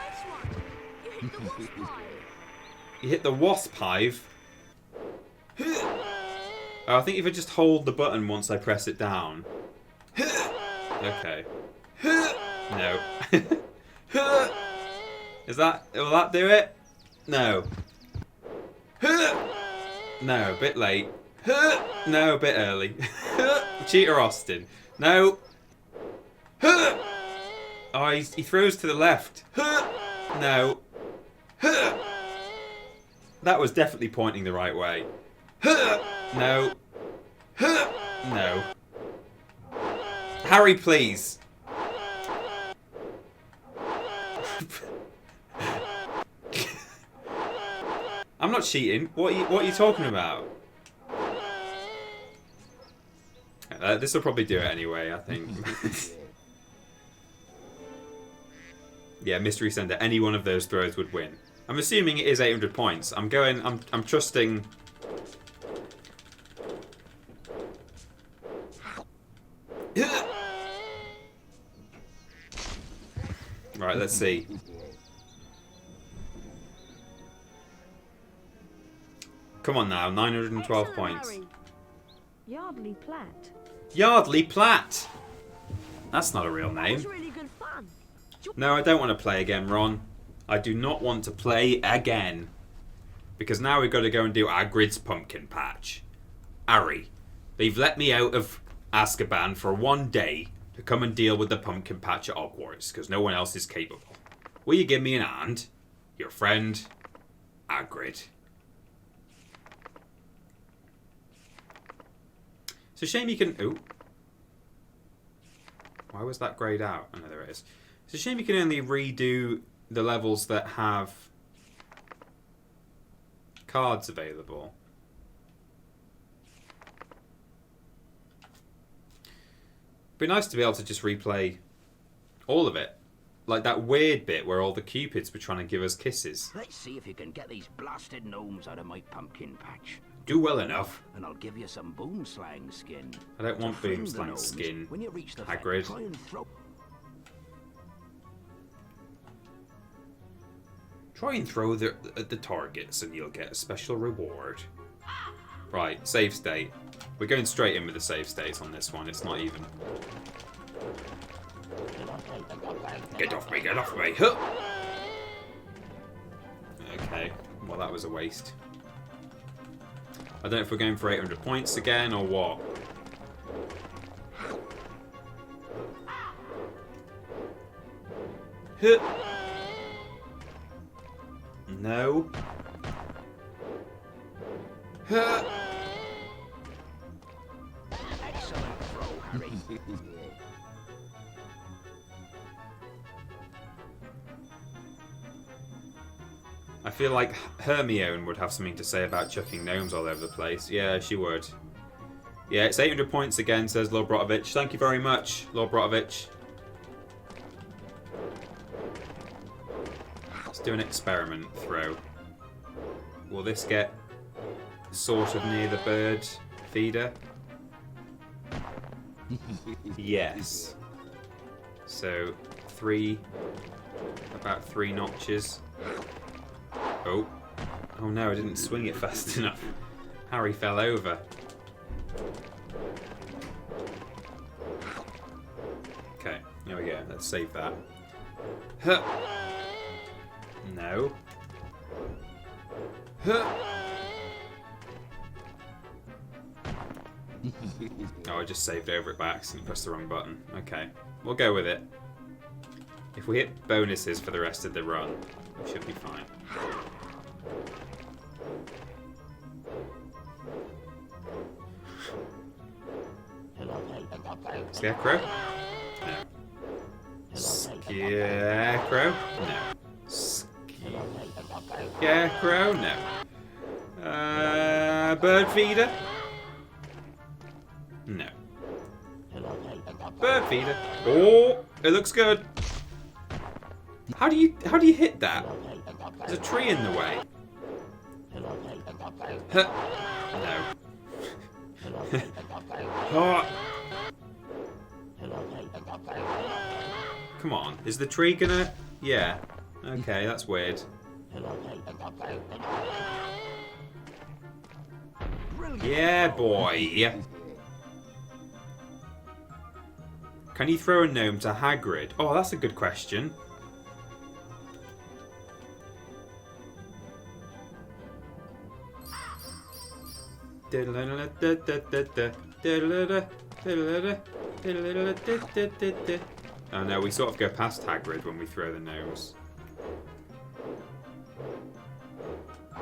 You hit the wasp hive. Oh, I think if I just hold the button once I press it down. Okay. No. Will that do it? No. No, a bit late. No, a bit early. Cheater Austin. No. Oh, he throws to the left. No. That was definitely pointing the right way. No. No. Harry, please. I'm not cheating. What are you talking about? This will probably do it anyway, I think. Yeah, Mystery Sender. Any one of those throws would win. I'm assuming it is 800 points. I'm trusting. Right, let's see. Come on now, 912 points. Harry. Yardley Platt. Yardley Platt! That's not a real That name. was really good fun. No, I don't want to play again, Ron. I do not want to play again. Because now we've got to go and do Agrid's pumpkin patch. Harry, they've let me out of Azkaban for 1 day. to come and deal with the pumpkin patch at Hogwarts, because no one else is capable. Will you give me an hand? Your friend, Agrid. It's a shame you can... Ooh. Why was that greyed out? Oh, no, there it is. It's a shame you can only redo the levels that have cards available. It'd be nice to be able to just replay all of it. Like that weird bit where all the cupids were trying to give us kisses. Let's see if you can get these blasted gnomes out of my pumpkin patch. Do well enough. And I'll give you some boomslang skin. I don't want To frighten the boomslang gnomes, skin, when you reach the Hagrid. try and throw... Try and throw at the targets and you'll get a special reward. Right, save state. We're going straight in with the save states on this one. It's not even. Get off me, get off me. Huh! Okay, well that was a waste. I don't know if we're going for 800 points again or what. Huh! No. Huh! Excellent throw, Harry. I feel like Hermione would have something to say about chucking gnomes all over the place. Yeah, she would. Yeah, it's 800 points again, says Lord Brotovich. Thank you very much, Lord Brotovich. Let's do an experiment throw. Will this get sort of near the bird feeder? Yes. So, about 3 notches. Oh. Oh no, I didn't swing it fast enough. Harry fell over. Okay, here we go. Let's save that. Huh. No. Huh. Oh, I just saved over it by accident, pressed the wrong button. Okay, we'll go with it. If we hit bonuses for the rest of the run, we should be fine. Scarecrow? No. Scarecrow? No. Scarecrow? No. Bird feeder? No. Bird feeder. Oh, it looks good. How do you hit that? There's a tree in the way. Huh. No. Oh. Come on, is the tree gonna... Yeah. Okay, that's weird. Yeah, boy. Can you throw a gnome to Hagrid? Oh, that's a good question. Oh no, we sort of go past Hagrid when we throw the gnomes.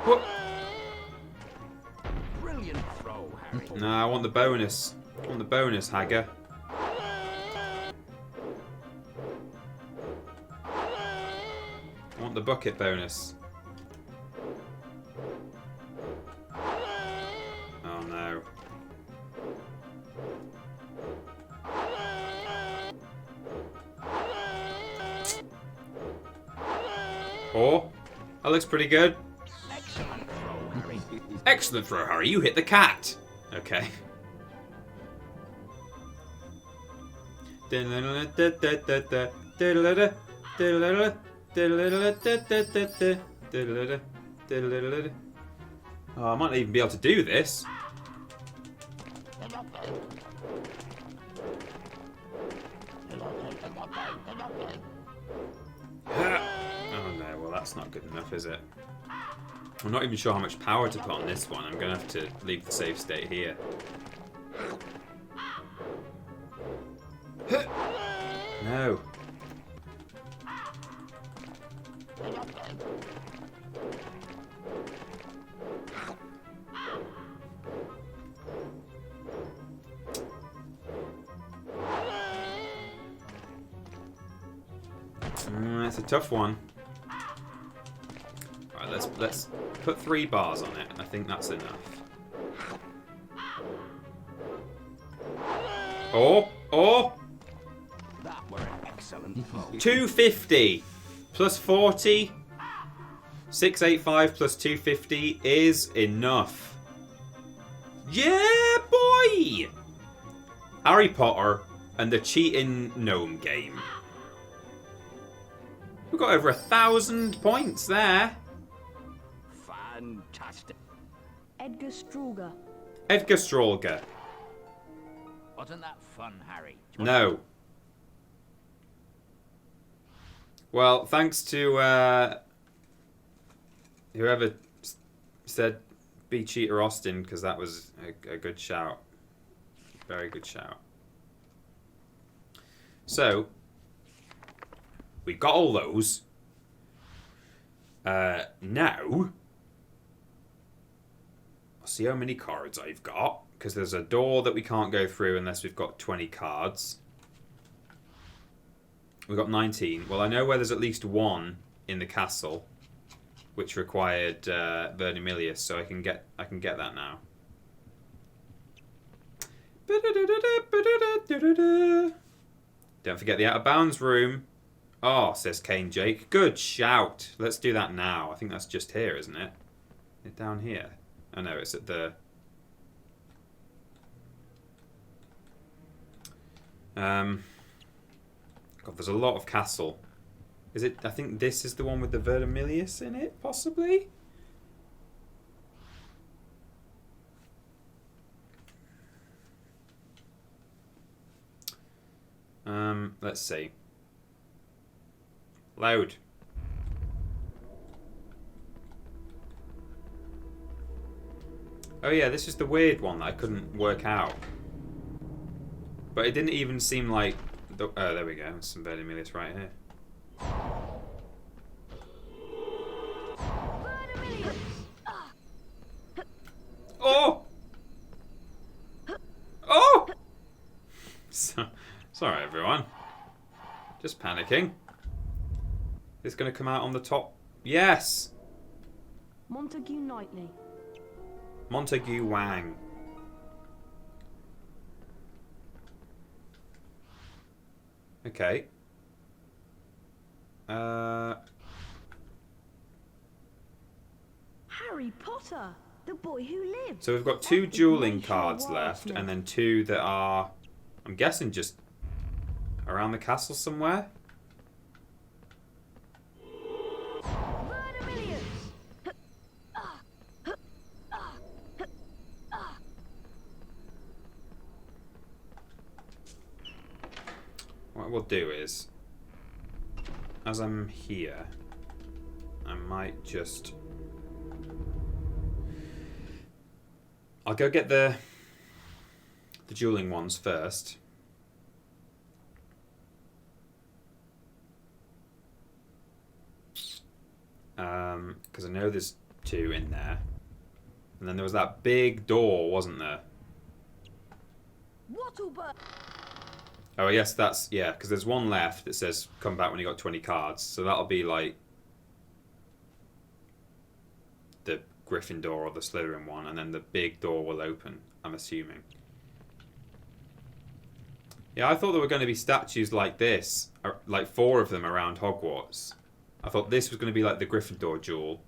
Whoop. Brilliant throw, Harry. No, I want the bonus. I want the bonus, Hagger. I want the bucket bonus. Oh no. Oh, that looks pretty good. Excellent throw, Harry. Excellent throw, Harry. You hit the cat. Okay. Oh, I might not even be able to do this. Oh no, well that's not good enough, is it? I'm not even sure how much power to put on this one. I'm going to have to leave the save state here. no. That's a tough one. Alright, let's put 3 bars on it. I think that's enough. Oh! That were an excellent throw. 250 plus 40. 685 plus 250 is enough. Yeah, boy! Harry Potter and the cheating gnome game. We've got over 1,000 points there. Fantastic. Edgar Struger. Edgar Strolga. Wasn't that fun, Harry? No. Well, thanks to whoever said be Cheater Austin, because that was a good shout. Very good shout. So, we got all those. Now, I'll see how many cards I've got, because there's a door that we can't go through unless we've got 20 cards. We've got 19. Well, I know where there's at least one in the castle, which required Vernimilius, so I can get that now. Don't forget the out of bounds room. Oh, says Kane Jake. Good shout. Let's do that now. I think that's just here, isn't it? It's down here. Oh no, it's at the... God, there's a lot of castle. Is it? I think this is the one with the Vernimilius in it, possibly? Let's see. Loud. Oh yeah, this is the weird one that I couldn't work out. But it didn't even seem like... Oh, there we go. Some Vernimilius right here. Oh! Oh! Sorry, everyone. Just panicking. It's going to come out on the top. Yes! Montague Knightley. Montague Wang. Okay. Harry Potter, the boy who lived. So we've got 2 dueling cards left, and then 2 that are, I'm guessing, just around the castle somewhere. What we'll do is, as I'm here, I might just... I'll go get the dueling ones first. Because I know there's 2 in there. And then there was that big door, wasn't there? Oh, I guess that's... Yeah, because there's one left that says come back when you got 20 cards. So that'll be like the Gryffindor or the Slytherin one. And then the big door will open, I'm assuming. Yeah, I thought there were going to be statues like this. Like 4 of them around Hogwarts. I thought this was going to be like the Gryffindor duel.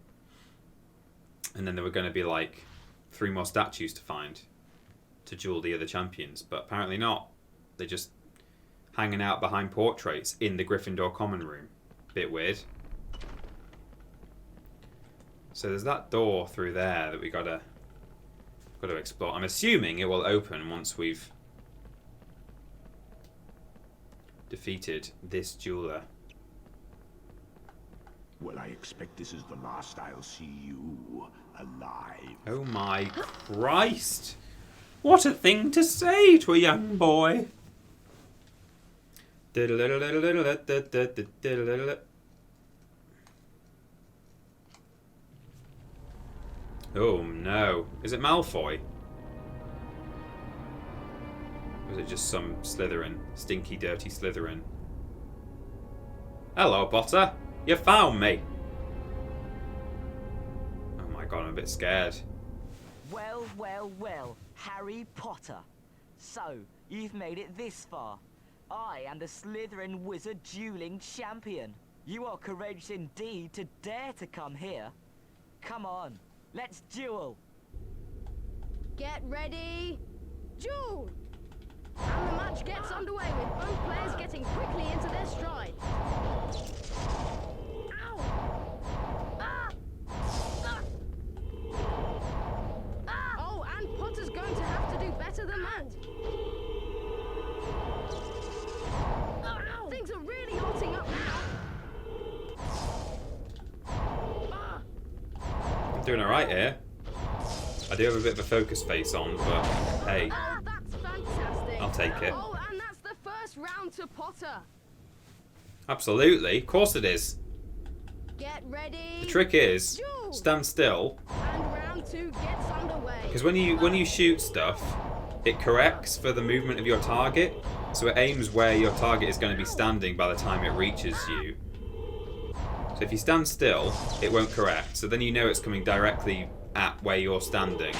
And then there were going to be like 3 more statues to find to duel the other champions. But apparently not. They're just hanging out behind portraits in the Gryffindor common room. Bit weird. So there's that door through there that we gotta explore. I'm assuming it will open once we've defeated this jeweler. Well, I expect this is the last I'll see you alive. Oh my Christ! What a thing to say to a young boy! Oh no. Is it Malfoy? Or is it just some Slytherin? Stinky, dirty Slytherin. Hello, Potter. You found me. Oh my god, I'm a bit scared. Well, well, well, Harry Potter. So, you've made it this far. I am the Slytherin Wizard Dueling Champion. You are courageous indeed to dare to come here. Come on, let's duel. Get ready, duel! And the match gets underway with both players getting quickly into their stride. Ow! Ah! Ah! Ah! Oh, and Potter's going to have to do better than that. Ow! Things are really hotting up now. Ah! I'm doing alright here. I do have a bit of a focus face on, but hey. Oh, that's fantastic. I'll take it. Oh, and that's the first round to Potter. Absolutely. Of course it is. Get ready. The trick is, stand still. And round 2 gets underway. Because when you shoot stuff, it corrects for the movement of your target. So it aims where your target is going to be standing by the time it reaches you. So if you stand still, it won't correct. So then you know it's coming directly at where you're standing.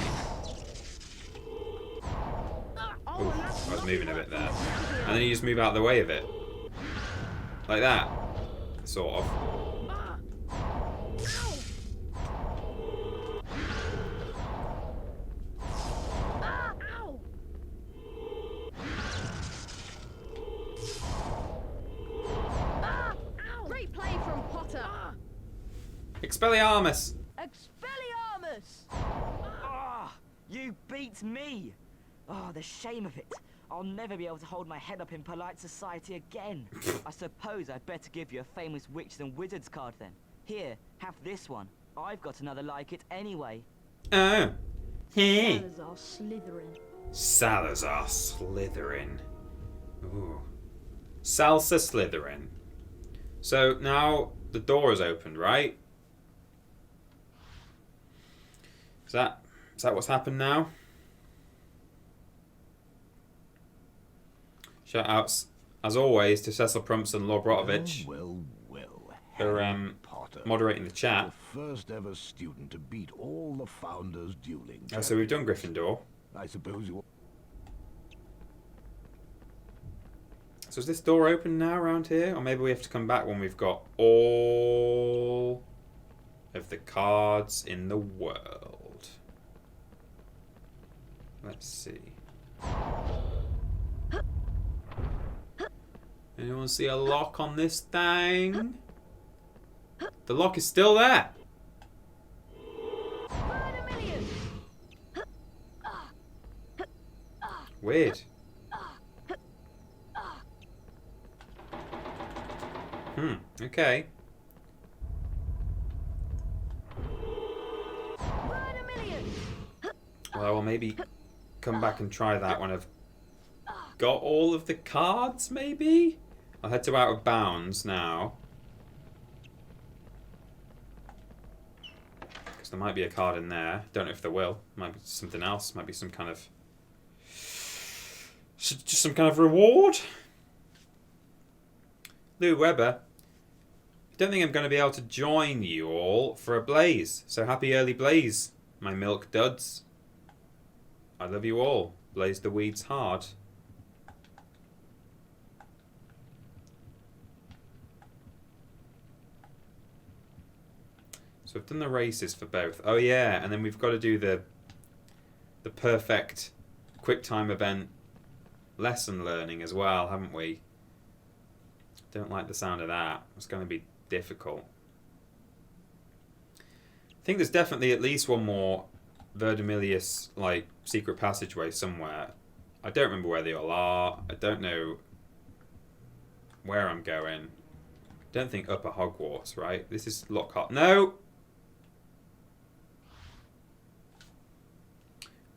Ooh, I was moving a bit there. And then you just move out of the way of it. Like that. Sort of. Great play from Potter. Expelliarmus! Expelliarmus! Ah, you beat me. Oh, the shame of it. I'll never be able to hold my head up in polite society again. I suppose I'd better give you a famous witches and wizards card then. Here, have this one. I've got another like it anyway. Oh. Hey. Salazar Slytherin. Salazar Slytherin. Ooh. Salsa Slytherin. So now the door is opened, right? Is that what's happened now? Shout outs, as always, to Cecil Prumps and Lord Brotovich. Well. They're Potter, moderating the chat. the first ever student to beat all the founders dueling. Oh, so we've done Gryffindor. I suppose you. So is this door open now around here? Or maybe we have to come back when we've got all of the cards in the world. Let's see. Anyone see a lock on this thing? The lock is still there. Weird. Okay. Well, maybe come back and try that when I've got all of the cards, maybe? I'll head to Out of Bounds now. Because there might be a card in there. Don't know if there will. Might be something else. Might be some kind of... just some kind of reward? Lou Webber. I don't think I'm going to be able to join you all for a blaze. So happy early blaze, my milk duds. I love you all. Blaze the weeds hard. So I've done the races for both. Oh yeah, and then we've got to do the perfect QuickTime event lesson learning as well, haven't we? Don't like the sound of that. It's going to be difficult. I think there's definitely at least one more Verdimillious, like, secret passageway somewhere. I don't remember where they all are. I don't know where I'm going. Don't think Upper Hogwarts, right? This is Lockhart. No!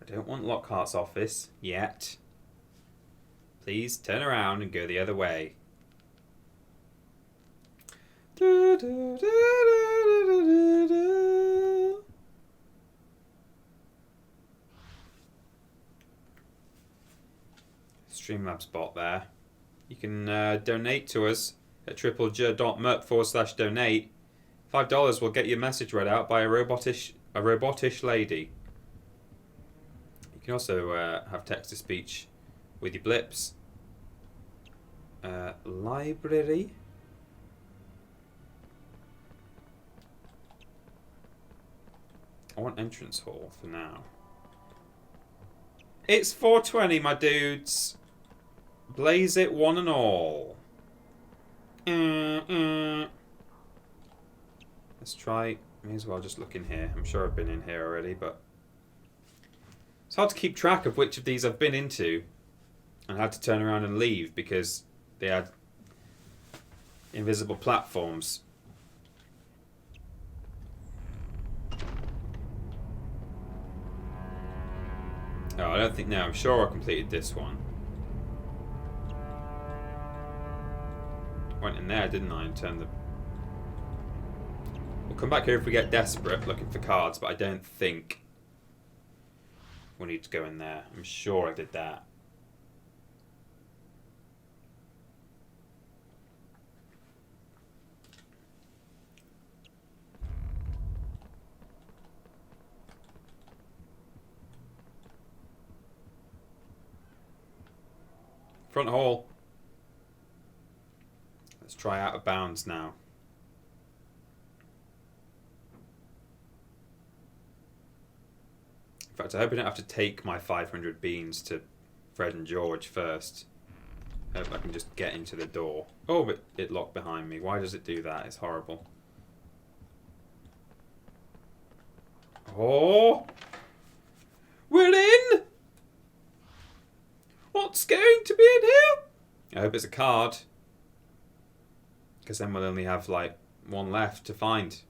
I don't want Lockhart's office yet. Please turn around and go the other way. Streamlabs bot there. You can donate to us at triplej.merc/donate. $5 will get your message read out by a robotish lady. You can also have text-to-speech with your blips. Library. I want entrance hall for now. It's 4:20, my dudes. Blaze it one and all. Let's try. May as well just look in here. I'm sure I've been in here already, but it's hard to keep track of which of these I've been into. And I had to turn around and leave because they had invisible platforms. Oh, I don't think. No, I'm sure I completed this one. Went in there, didn't I? And turned the. We'll come back here if we get desperate looking for cards, but I don't think we need to go in there. I'm sure I did that. Front hall. Let's try out of bounds now. In fact, I hope I don't have to take my 500 beans to Fred and George first. I hope I can just get into the door. Oh, but it locked behind me. Why does it do that? It's horrible. Oh! We're in! What's going to be in here? I hope it's a card. Because then we'll only have, like, one left to find.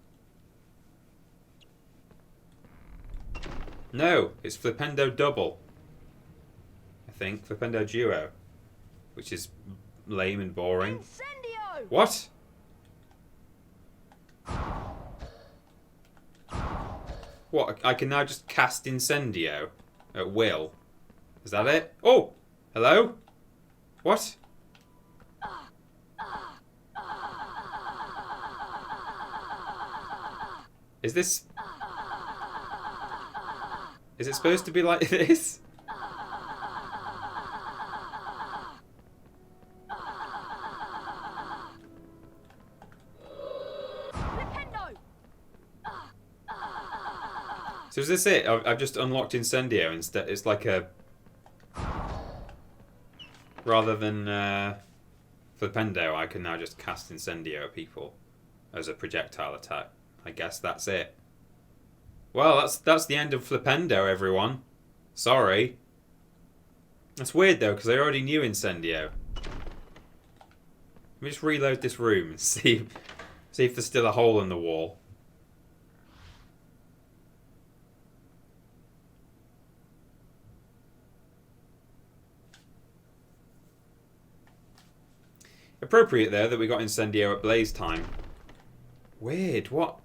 No, it's Flipendo Double. I think. Flipendo Duo. Which is lame and boring. Incendio! What? What? I can now just cast Incendio at will. Is that it? Oh! Hello? What? Is this... Is it supposed to be like this? So is this it? I've just unlocked Incendio instead. It's like a... Rather than Flipendo, I can now just cast Incendio at people as a projectile attack. I guess that's it. Well, that's the end of Flipendo, everyone. Sorry. That's weird, though, because I already knew Incendio. Let me just reload this room and see if there's still a hole in the wall. Appropriate, though, that we got Incendio at blaze time. Weird, what?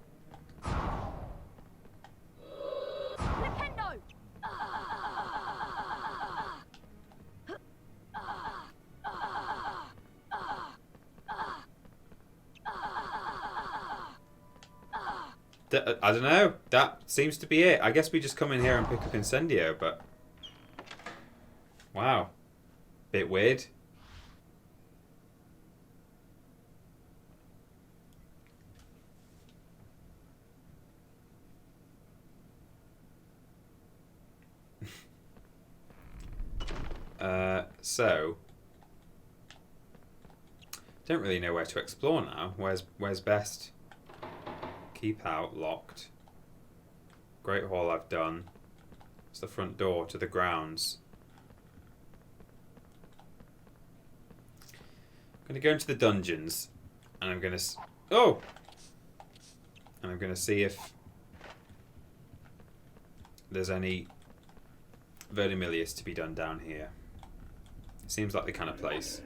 I don't know. That seems to be it. I guess we just come in here and pick up Incendio, but... Wow. Bit weird. So... Don't really know where to explore now. Where's best? Keep out, locked. Great Hall I've done. It's the front door to the grounds. I'm going to go into the dungeons. And I'm going to... Oh! And I'm going to see if there's any Verdimillious to be done down here. Seems like the kind of place.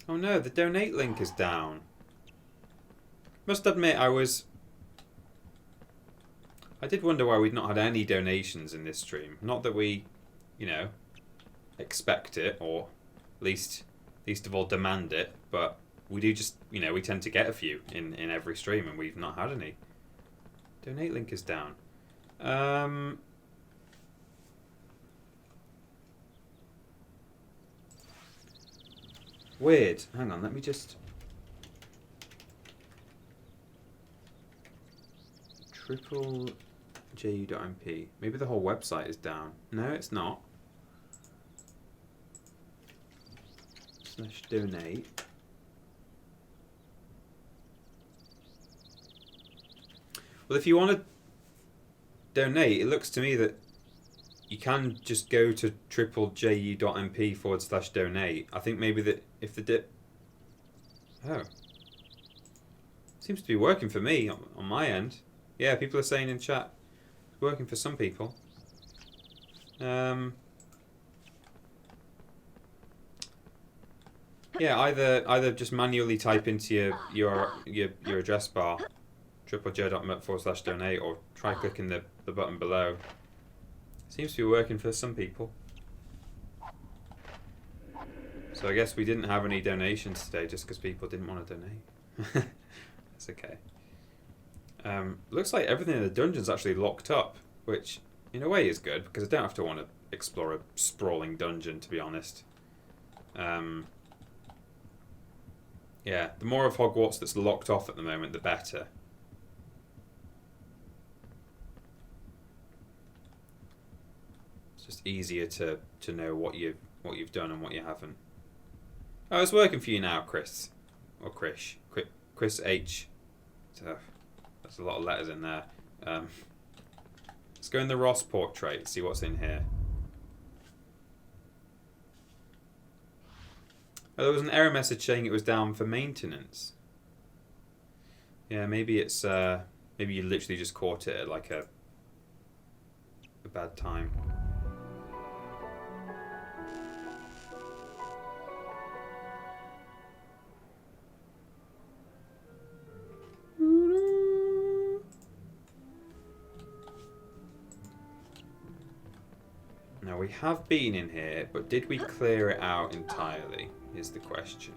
Oh no, the donate link is down. Must admit, I did wonder why we'd not had any donations in this stream. Not that we, you know, expect it, or least of all demand it, but we do just, you know, we tend to get a few in every stream, and we've not had any. Donate link is down. Weird. Hang on, let me just... TripleJump. Maybe the whole website is down. No, it's not. /donate. Well, if you want to donate, it looks to me that you can just go to triplejump.mp/donate. I think maybe that if the oh, seems to be working for me on my end. Yeah, people are saying in chat it's working for some people. Yeah, either just manually type into your address bar triplej.mp/donate, or try clicking the button below. Seems to be working for some people. So I guess we didn't have any donations today just because people didn't want to donate. That's okay. Looks like everything in the dungeon's actually locked up, which in a way is good because I don't have to want to explore a sprawling dungeon, to be honest. Yeah, the more of Hogwarts that's locked off at the moment, the better. It's just easier to know what you've done and what you haven't. Oh, it's working for you now, Chris. Or Krish. Chris H. So, that's a lot of letters in there. Let's go in the Ross portrait, see what's in here. Oh, there was an error message saying it was down for maintenance. Yeah, maybe it's maybe you literally just caught it at like a bad time. Now we have been in here, but did we clear it out entirely, is the question.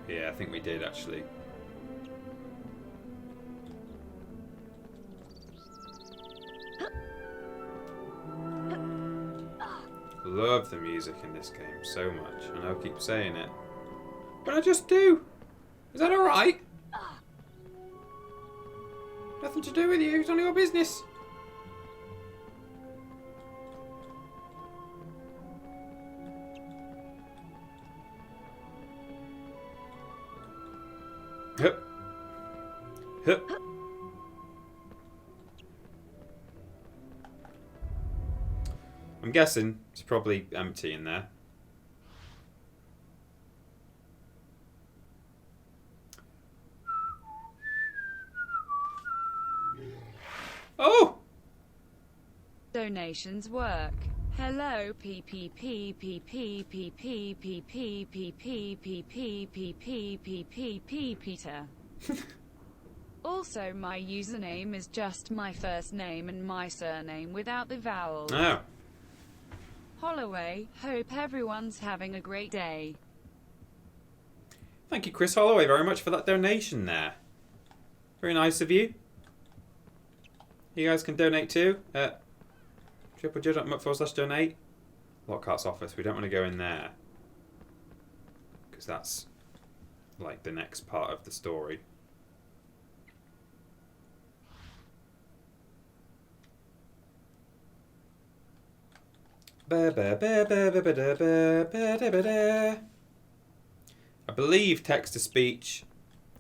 Yeah, I think we did actually. Love the music in this game so much, and I'll keep saying it. But I just do! Is that alright? Nothing to do with you, it's none of your business. Hup. Hup. I'm guessing it's probably empty in there. Oh! Donations work. Hello Peter. Also, my username is just my first name and my surname without the vowels. Oh. Holloway, hope everyone's having a great day. Thank you, Chris Holloway, very much for that donation there. Very nice of you. You guys can donate too at triplej.mp/donate. Lockhart's office, we don't want to go in there because that's like the next part of the story. I believe text-to-speech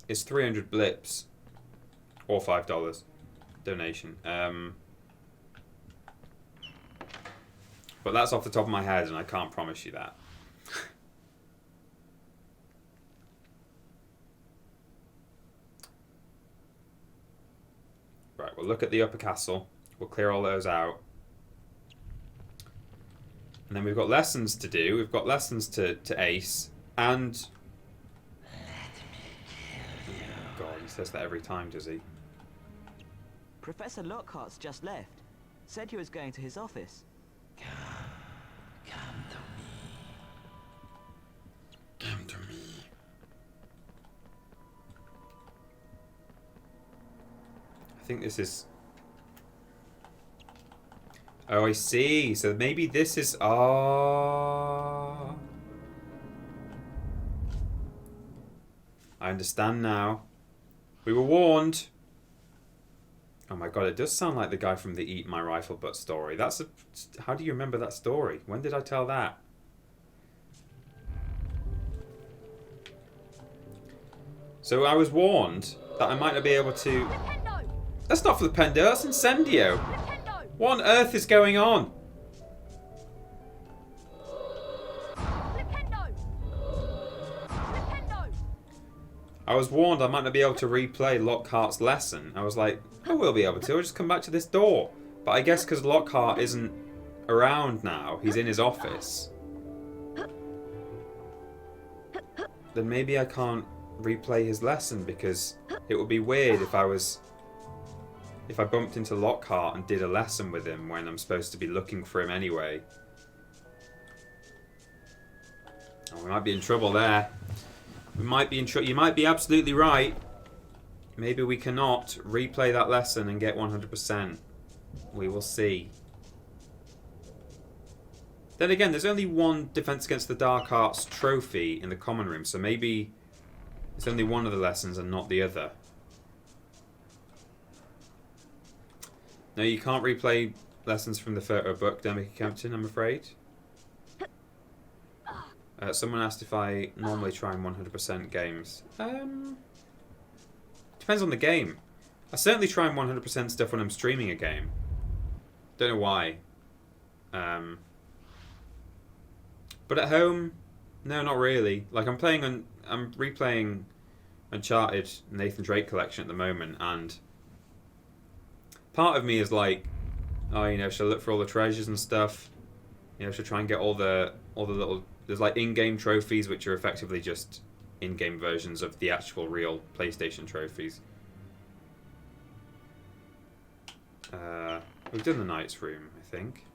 is 300 blips or $5 donation. But that's off the top of my head, and I can't promise you that. Right, we'll look at the upper castle. We'll clear all those out. And then we've got lessons to do. We've got lessons to ace. And... God, he says that every time, does he? Professor Lockhart's just left. Said he was going to his office. Come to me. Come to me. I think this is... Oh, I see. So maybe this is... Ah. I understand now. We were warned. Oh my god, it does sound like the guy from the Eat My Rifle Butt story. That's a... How do you remember that story? When did I tell that? So I was warned that I might not be able to... That's not Flipendo, that's Incendio. What on earth is going on? I was warned I might not be able to replay Lockhart's lesson. I was like, I will be able to. I'll just come back to this door. But I guess because Lockhart isn't around now, he's in his office. Then maybe I can't replay his lesson because it would be weird if I bumped into Lockhart and did a lesson with him when I'm supposed to be looking for him anyway. Oh, we might be in trouble there. We might be in trouble. You might be absolutely right. Maybe we cannot replay that lesson and get 100%. We will see. Then again, there's only one Defense Against the Dark Arts trophy in the common room, so maybe it's only one of the lessons and not the other. No, you can't replay lessons from the photo book, Demica Kempton, I'm afraid. Someone asked if I normally try and 100% games. Depends on the game. I certainly try and 100% stuff when I'm streaming a game. Don't know why. But at home, no, not really. Like I'm replaying Uncharted Nathan Drake collection at the moment, and part of me is like, oh, you know, should I look for all the treasures and stuff? You know, should I try and get all the little... There's like in-game trophies, which are effectively just in-game versions of the actual real PlayStation trophies. We've done the Knight's Room, I think.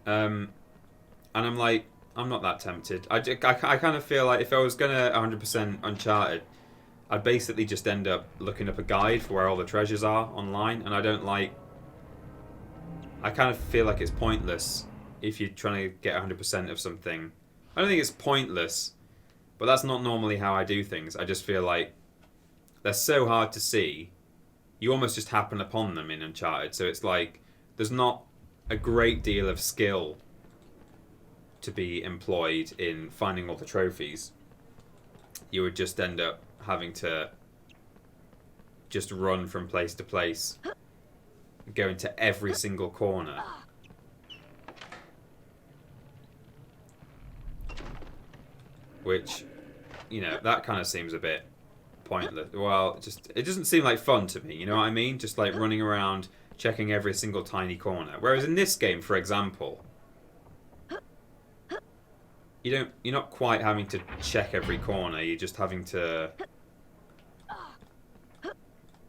And I'm like, I'm not that tempted. I kind of feel like if I was gonna 100% Uncharted, I'd basically just end up looking up a guide for where all the treasures are online, and I don't like... I kind of feel like it's pointless if you're trying to get 100% of something. I don't think it's pointless, but that's not normally how I do things. I just feel like they're so hard to see, you almost just happen upon them in Uncharted. So it's like, there's not a great deal of skill to be employed in finding all the trophies. You would just end up having to just run from place to place, go into every single corner. Which, you know, that kind of seems a bit pointless. Well, it doesn't seem like fun to me, you know what I mean? Just like running around, checking every single tiny corner. Whereas in this game, for example, you're not quite having to check every corner. You're just having to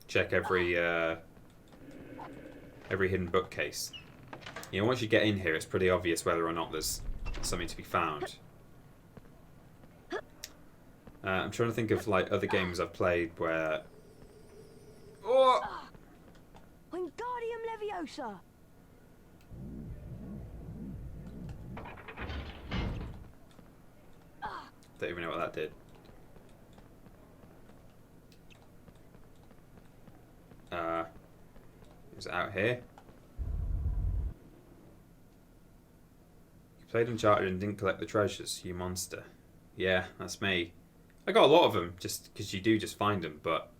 check every hidden bookcase. You know, once you get in here, it's pretty obvious whether or not there's something to be found. I'm trying to think of like other games I've played where... Oh! Wingardium Leviosa! Don't even know what that did. Is it out here? You played Uncharted and didn't collect the treasures, you monster. Yeah, that's me. I got a lot of them, just because you do just find them, but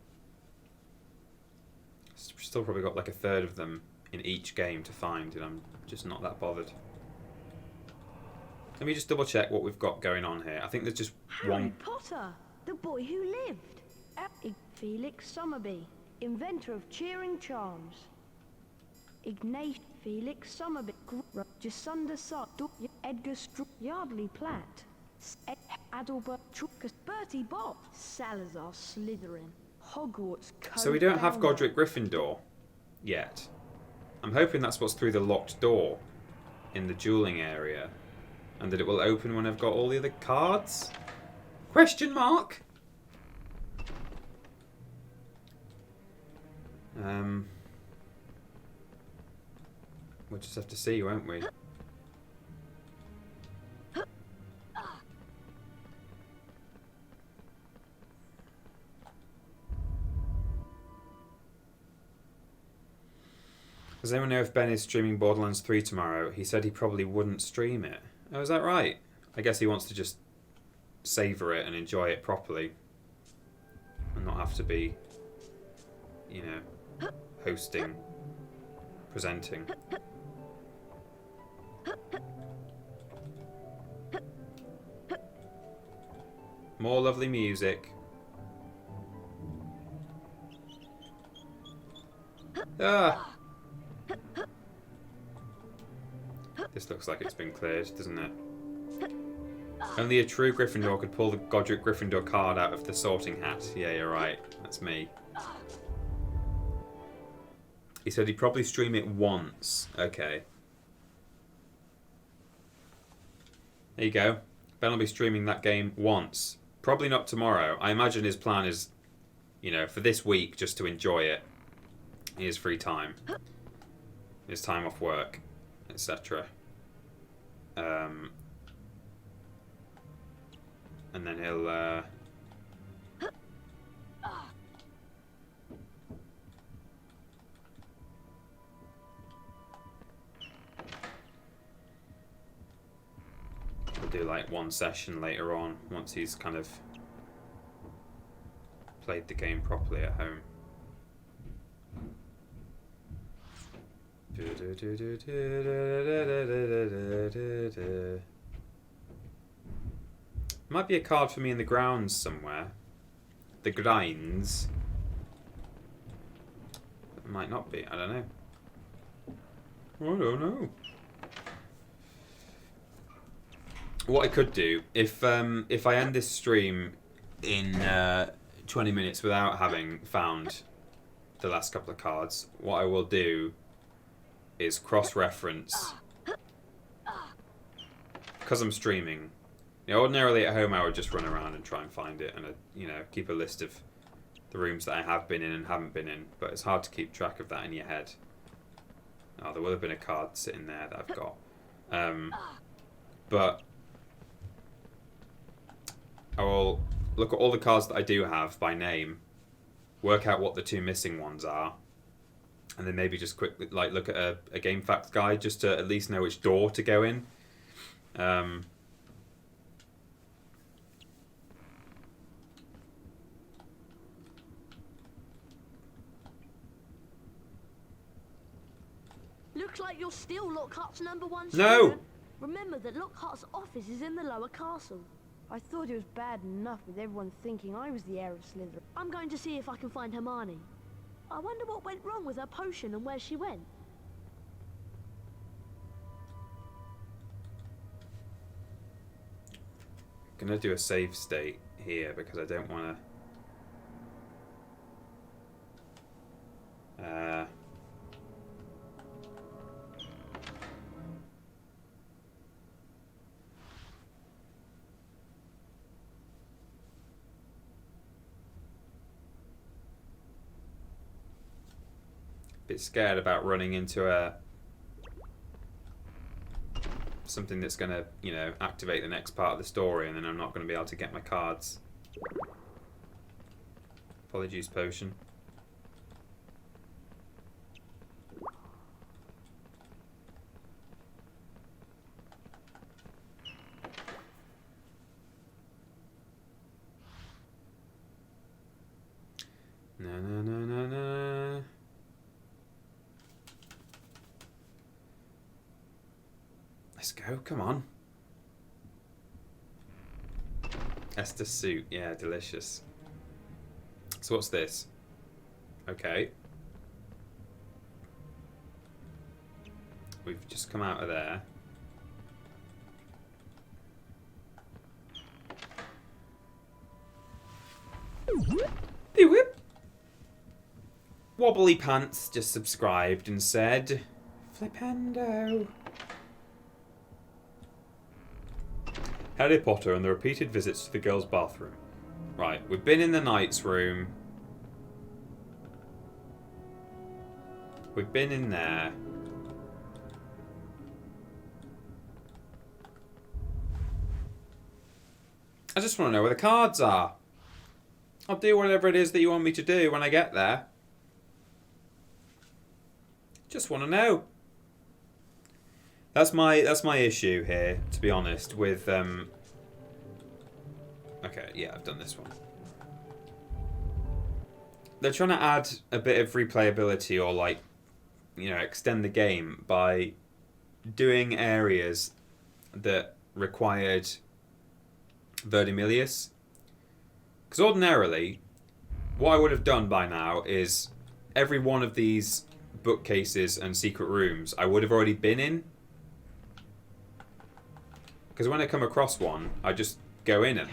still probably got like a third of them in each game to find, and I'm just not that bothered. Let me just double check what we've got going on here. I think there's just Harry one... Potter, the boy who lived. Felix Summerby, inventor of cheering charms. Ignatius Felix Summerby, Jacinda Edgar Yardley Platt, Adalbert Truckus, Bertie Bopp, Salazar Slytherin, Hogwarts. So we don't have Godric Gryffindor yet. I'm hoping that's what's through the locked door in the dueling area, and that it will open when I've got all the other cards? Question mark? We'll just have to see, won't we? Does anyone know if Ben is streaming Borderlands 3 tomorrow? He said he probably wouldn't stream it. Oh, is that right? I guess he wants to just savour it and enjoy it properly. And not have to be, you know, hosting, presenting. More lovely music. Ah! This looks like it's been cleared, doesn't it? Only a true Gryffindor could pull the Godric Gryffindor card out of the sorting hat. Yeah, you're right. That's me. He said he'd probably stream it once. Okay. There you go. Ben will be streaming that game once. Probably not tomorrow. I imagine his plan is, you know, for this week, just to enjoy it. His free time. His time off work, etc. And then he'll do like one session later on once he's kind of played the game properly at home. Might be a card for me in the grounds somewhere. The grinds. It might not be. I don't know. I don't know. What I could do, if I end this stream in 20 minutes without having found the last couple of cards, what I will do is cross-reference, because I'm streaming. You know, ordinarily at home I would just run around and try and find it and you know, keep a list of the rooms that I have been in and haven't been in, but it's hard to keep track of that in your head. Oh, there would have been a card sitting there that I've got. But I will look at all the cards that I do have by name, work out what the two missing ones are, and then maybe just quickly like look at a game facts guide just to at least know which door to go in. Looks like you're still Lockhart's #1 student. No! Remember that Lockhart's office is in the lower castle. I thought it was bad enough with everyone thinking I was the heir of Slytherin. I'm going to see if I can find Hermione. I wonder what went wrong with her potion and where she went. I'm gonna do a save state here because I don't want to. Bit scared about running into something that's going to, you know, activate the next part of the story, and then I'm not going to be able to get my cards. Apologies, potion. No, no, no, no, no. Let's go, come on. Esther suit, yeah, delicious. So what's this? Okay. We've just come out of there. Whip. Wobbly Pants just subscribed and said, Flipendo. Harry Potter and the repeated visits to the girls' bathroom. Right, we've been in the Knight's room. We've been in there. I just want to know where the cards are. I'll do whatever it is that you want me to do when I get there. Just want to know. That's my issue here, to be honest, with okay, yeah, I've done this one. They're trying to add a bit of replayability or like, you know, extend the game by doing areas that required Verdimillius. Because ordinarily, what I would have done by now is every one of these bookcases and secret rooms I would have already been in. Because when I come across one, I just go in and...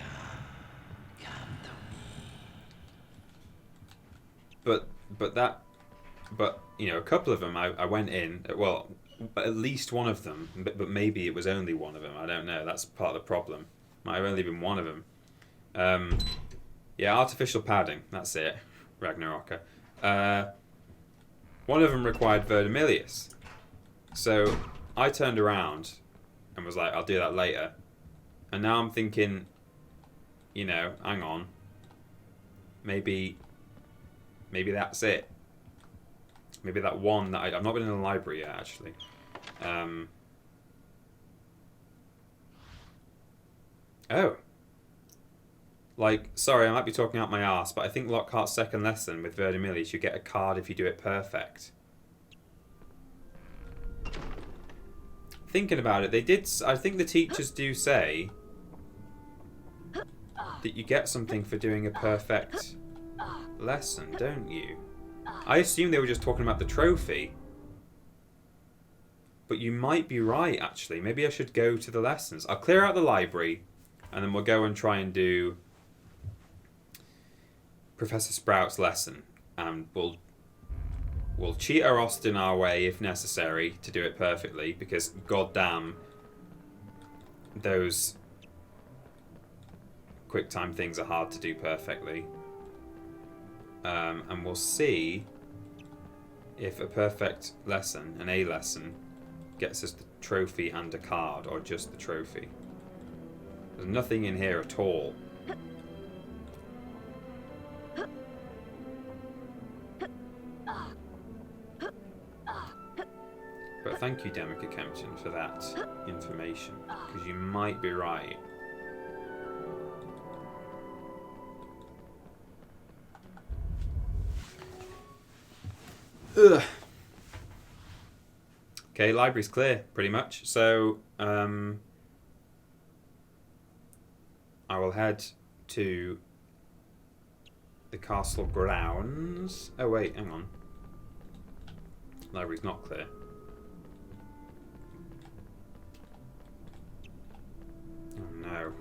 But you know, a couple of them I went in, well, at least one of them, but maybe it was only one of them, I don't know, that's part of the problem. Might have only been one of them. Yeah, artificial padding, that's it, Ragnaroka. One of them required Verdimillius. So I turned around and was like, I'll do that later. And now I'm thinking, you know, hang on. Maybe that's it. Maybe that one that I've not been in the library yet, actually. Oh. Like, sorry, I might be talking out my arse, but I think Lockhart's second lesson with Verdimillius, you get a card if you do it perfect. Thinking about it, they did... I think the teachers do say that you get something for doing a perfect lesson, don't you? I assume they were just talking about the trophy. But you might be right, actually. Maybe I should go to the lessons. I'll clear out the library, and then we'll go and try and do Professor Sprout's lesson. And we'll cheat our Austin our way, if necessary, to do it perfectly. Because, goddamn, those QuickTime things are hard to do perfectly. And we'll see if a perfect lesson, an A lesson, gets us the trophy and a card, or just the trophy. There's nothing in here at all. But thank you, Demica Kempton, for that information, because you might be right. Ugh. Okay, library's clear, pretty much. So, I will head to the castle grounds. Oh wait, hang on. Library's not clear. Oh no.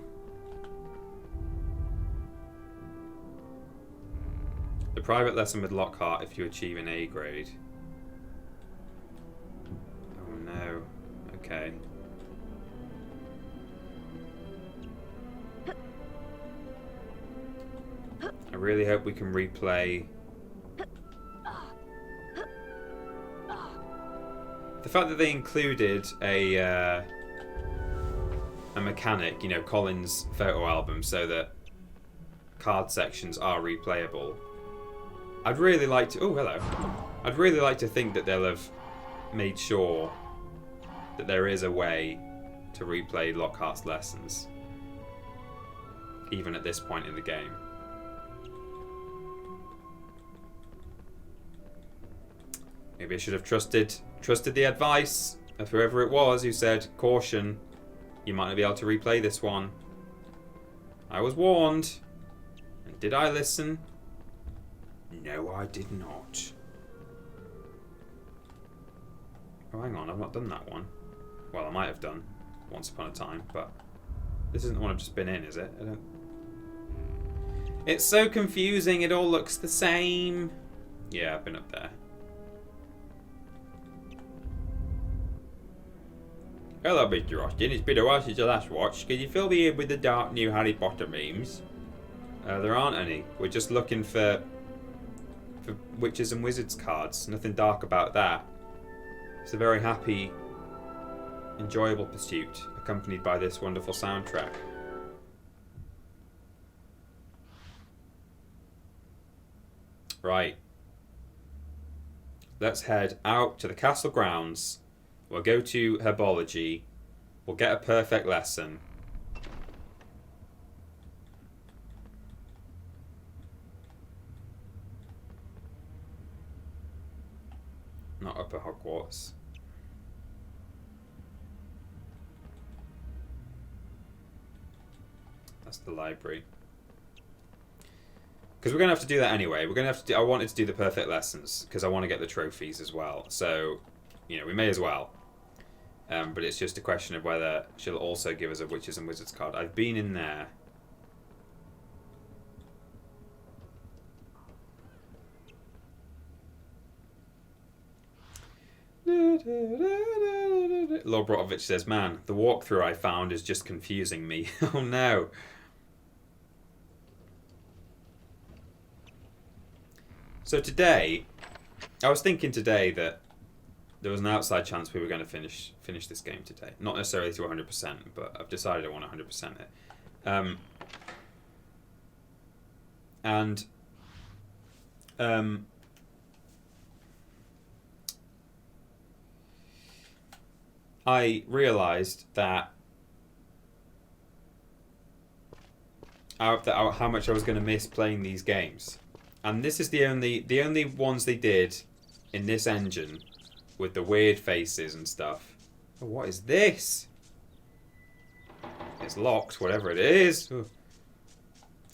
The private lesson with Lockhart if you achieve an A grade. Oh no. Okay. I really hope we can replay. The fact that they included a mechanic, you know, Colin's photo album, so that card sections are replayable. I'd really like to... Oh, hello. I'd really like to think that they'll have made sure that there is a way to replay Lockhart's lessons, even at this point in the game. Maybe I should have trusted the advice of whoever it was who said, caution, you might not be able to replay this one. I was warned. And did I listen? No, I did not. Oh, hang on, I've not done that one. Well, I might have done once upon a time, but this isn't the one I've just been in, is it? I don't... It's so confusing, it all looks the same. Yeah, I've been up there. Hello, Mr. Austin. It's been a while since I last watched. Can you fill me in with the dark new Harry Potter memes? There aren't any. We're just looking for witches and wizards cards. Nothing dark about that. It's a very happy, enjoyable pursuit, accompanied by this wonderful soundtrack. Right. Let's head out to the castle grounds. We'll go to herbology. We'll get a perfect lesson. Not Upper Hogwarts. That's the library. Because we're going to have to do that anyway. We're going to have to do, I wanted to do the perfect lessons because I want to get the trophies as well. So, you know, we may as well. But it's just a question of whether she'll also give us a Witches and Wizards card. I've been in there. Lord Brotovich says, man, the walkthrough I found is just confusing me. Oh no. So today, I was thinking today that there was an outside chance we were going to finish this game today. Not necessarily to 100%, but I've decided I want to 100% it. I realised that how much I was going to miss playing these games. And this is the only ones they did in this engine with the weird faces and stuff. Oh, what is this? It's locked, whatever it is. Ugh.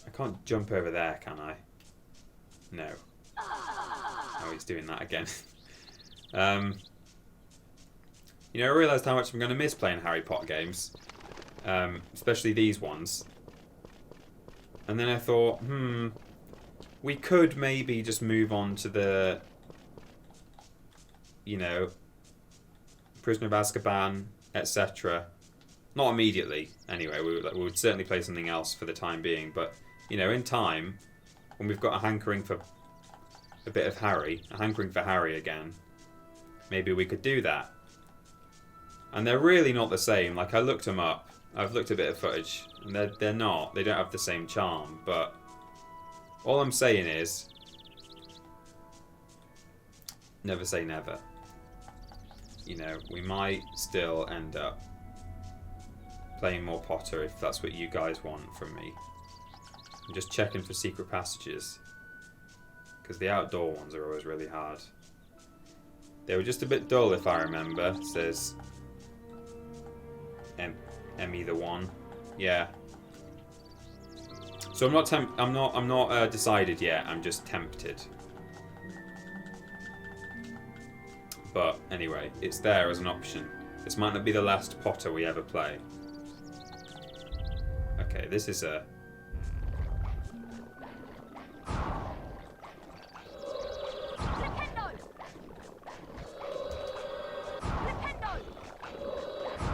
I can't jump over there, can I? No. Oh, he's doing that again. You know, I realised how much I'm going to miss playing Harry Potter games. Especially these ones. And then I thought, we could maybe just move on to the, you know, Prisoner of Azkaban, etc. Not immediately, anyway. We would certainly play something else for the time being. But, you know, in time, when we've got a hankering for a bit of Harry, a hankering for Harry again, maybe we could do that. And they're really not the same. Like, I looked them up. I've looked at a bit of footage, and they're not. They don't have the same charm, but all I'm saying is, never say never. You know, we might still end up playing more Potter if that's what you guys want from me. I'm just checking for secret passages, because the outdoor ones are always really hard. They were just a bit dull, if I remember, says Emmy the One. Yeah. So I'm not decided yet. I'm just tempted. But anyway, it's there as an option. This might not be the last Potter we ever play. Okay, this is a...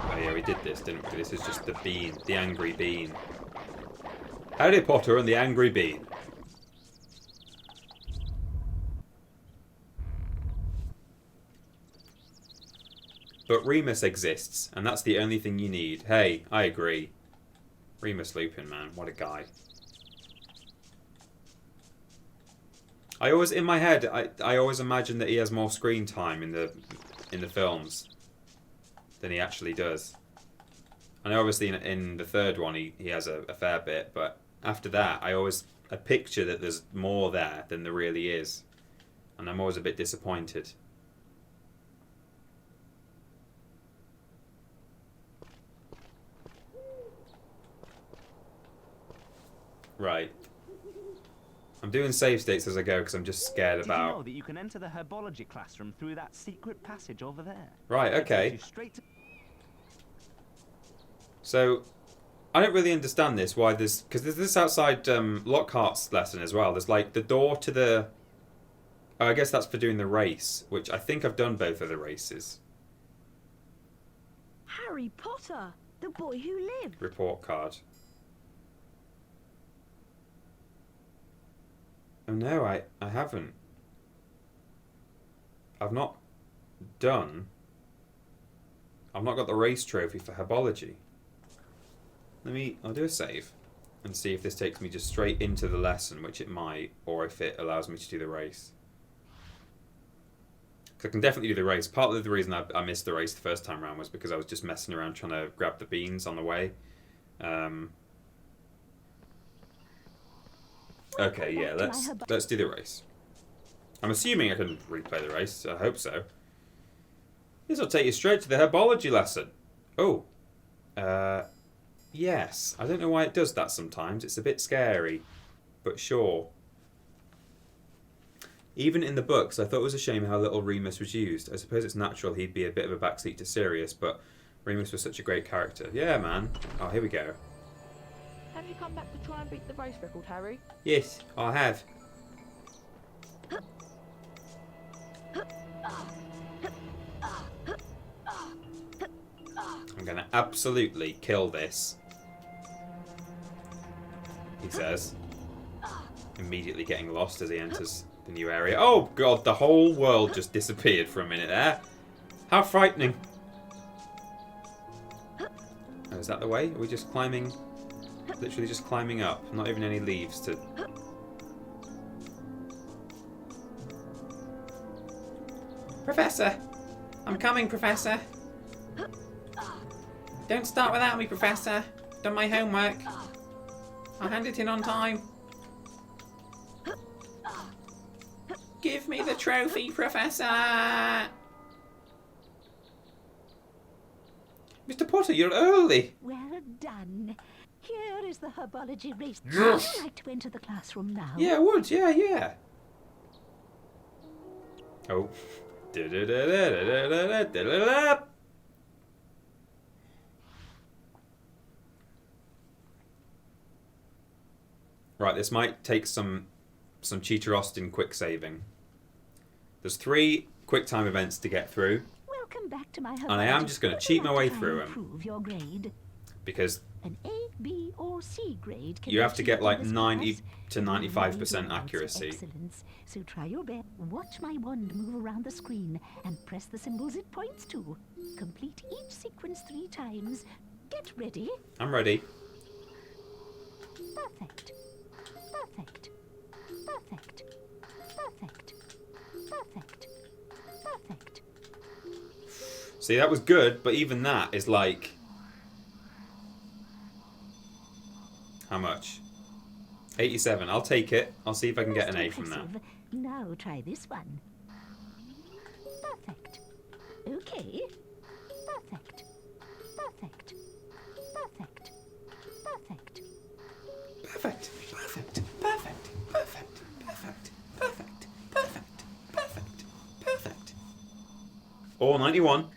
Oh yeah, we did this, didn't we? This is just the bean, the angry bean. Harry Potter and the Angry Bean. But Remus exists, and that's the only thing you need. Hey, I agree. Remus Lupin, man, what a guy. I always, in my head, I always imagine that he has more screen time in the films than he actually does. And obviously in the third one he has a fair bit, but after that I picture that there's more there than there really is. And I'm always a bit disappointed. Right. I'm doing save states as I go because I'm just scared Did you about... know that you can enter the herbology classroom through that secret passage over there? Right, It okay. takes you straight to... So, I don't really understand this, why there's... Because there's this outside Lockhart's lesson as well. There's like the door to the... Oh, I guess that's for doing the race, which I think I've done both of the races. Harry Potter, the boy who lived. Report card. Oh no, I haven't. I've not done... I've not got the race trophy for herbology. I'll do a save and see if this takes me just straight into the lesson, which it might, or if it allows me to do the race. Because I can definitely do the race. Part of the reason I missed the race the first time around was because I was just messing around trying to grab the beans on the way. Okay, yeah, let's do the race. I'm assuming I can replay the race. I hope so. This will take you straight to the herbology lesson. Oh. Yes. I don't know why it does that sometimes. It's a bit scary. But sure. Even in the books, I thought it was a shame how little Remus was used. I suppose it's natural he'd be a bit of a backseat to Sirius, but Remus was such a great character. Yeah, man. Oh, here we go. Have you come back to try and beat the race record, Harry? Yes, I have. I'm going to absolutely kill this, he says, immediately getting lost as he enters the new area. Oh god, the whole world just disappeared for a minute there. How frightening. Oh, is that the way? Are we just climbing? Literally just climbing up. Not even any leaves to... Professor! I'm coming, Professor! Don't start without me, Professor. Done my homework. I hand it in on time. Give me the trophy, Professor! Mr. Potter, you're early. Well done. Here is the herbology race. Would you like to enter the classroom now? Yeah, I would. Yeah. Oh. Right, this might take some Cheater Austin quick saving. There's 3 quick time events to get through. Welcome back to my and I am just going to cheat my way through them. Improve your grade. Because an A, B, or C grade can you have to get like 90 class. to 95% accuracy. Excellence. So try your best. Watch my wand move around the screen and press the symbols it points to. Complete each sequence 3 times. Get ready. I'm ready. Perfect. Perfect. Perfect. Perfect. Perfect. Perfect. See, that was good, but even that is like... How much? 87. I'll take it. I'll see if I can get an A from that. Now try this one. Perfect. Okay. Perfect. Perfect. Perfect. Perfect. Perfect. Perfect. Perfect. Perfect. Perfect. Perfect. Perfect. Perfect. Perfect. Or 91.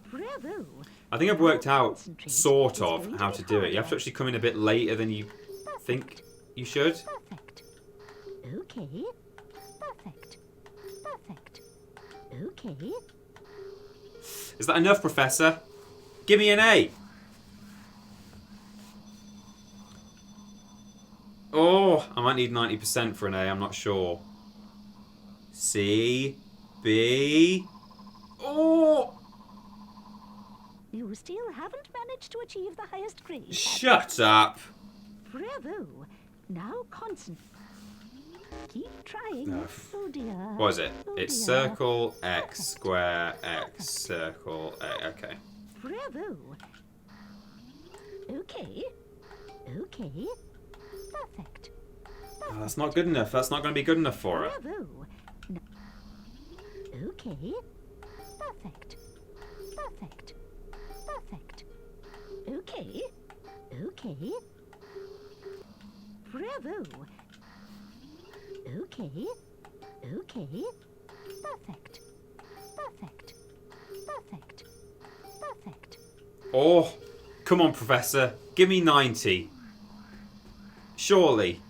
Bravo. I think I've worked out, sort of, how to do it. You have to actually come in a bit later than you think you should. Perfect. Okay. Perfect. Perfect. Okay. Is that enough, Professor? Give me an A. Oh, I might need 90% for an A. I'm not sure. C. B. Oh! You still haven't managed to achieve the highest grade. Shut up. Bravo. Now concentrate. Keep trying. No. Oh dear. What is it? Oh It's dear. circle, X, square, X, circle, A. Okay. Bravo. Okay. Okay. Perfect. Oh, that's not good enough. That's not going to be good enough for her. Bravo. No. Okay. Perfect. Perfect. Perfect. Okay. Okay. Bravo. Okay. Okay. Perfect. Perfect. Perfect. Perfect. Oh, come on, Professor. Give me 90. Surely.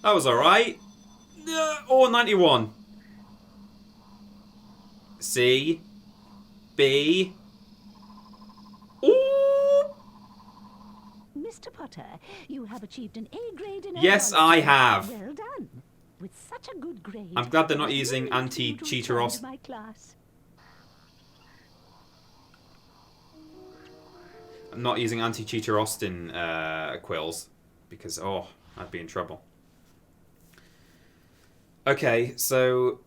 That was alright. Or 91. C. B. Ooh. Mr. Potter, you have achieved an A grade in Yes, biology. I have. Well done. With such a good grade. I'm glad they're not I using really anti-cheater want you to return to my class. I'm not using anti-cheater Austin quills because I'd be in trouble. Okay, so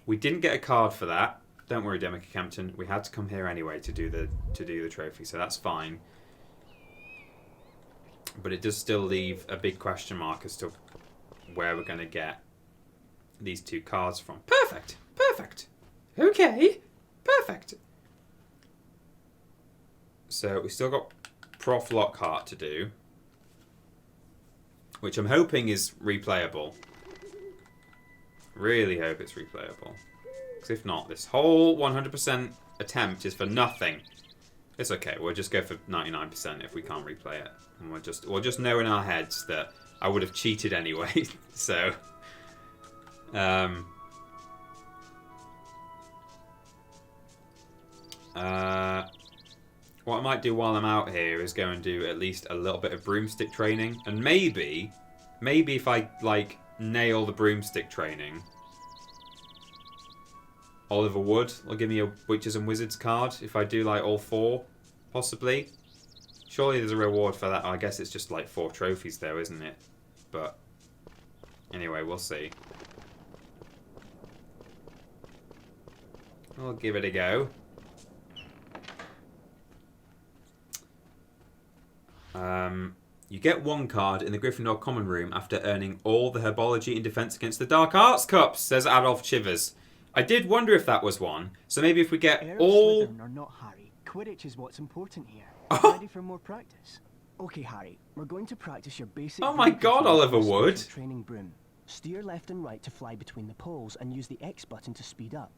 we didn't get a card for that. Don't worry, Demica Campton. We had to come here anyway to do the trophy, so that's fine. But it does still leave a big question mark as to where we're going to get these 2 cards from. Perfect! Perfect! Okay! Perfect! So we still got Prof Lockhart to do, which I'm hoping is replayable. Really hope it's replayable. Because if not, this whole 100% attempt is for nothing. It's okay. We'll just go for 99% if we can't replay it. And we'll just know in our heads that I would have cheated anyway. So, what I might do while I'm out here is go and do at least a little bit of broomstick training, and maybe if I like nail the broomstick training, Oliver Wood will give me a Witches and Wizards card if I do like all 4, possibly. Surely there's a reward for that. I guess it's just like 4 trophies though, isn't it? But anyway, we'll see. I'll give it a go. You get 1 card in the Gryffindor Common Room after earning all the Herbology in Defense Against the Dark Arts Cups, says Adolf Chivers. I did wonder if that was one. So maybe if we get all... Slytherin or not, Harry, Quidditch is what's important here. Oh. Ready for more practice? Okay, Harry, we're going to practice your basic... Oh my god, Oliver Wood! ...training broom. Steer left and right to fly between the poles and use the X button to speed up.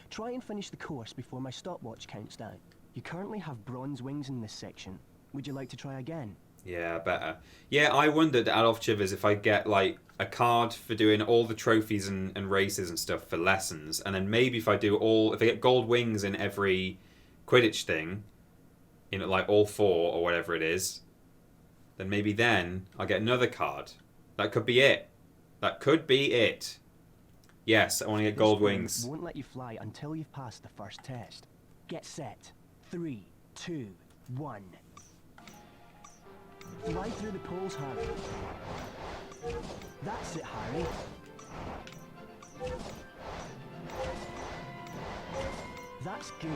Try and finish the course before my stopwatch counts down. You currently have bronze wings in this section. Would you like to try again? Yeah, better. Yeah, I wondered, Adolf Chivers, if I get like a card for doing all the trophies and races and stuff for lessons, and then maybe if I get gold wings in every Quidditch thing, like all 4 or whatever it is, then maybe then I'll get another card. That could be it. That could be it. Yes, I want to get gold wings. Won't let you fly until you've passed the first test. Get set. 3, 2, 1. Fly through the poles, Harry. That's it, Harry. That's good.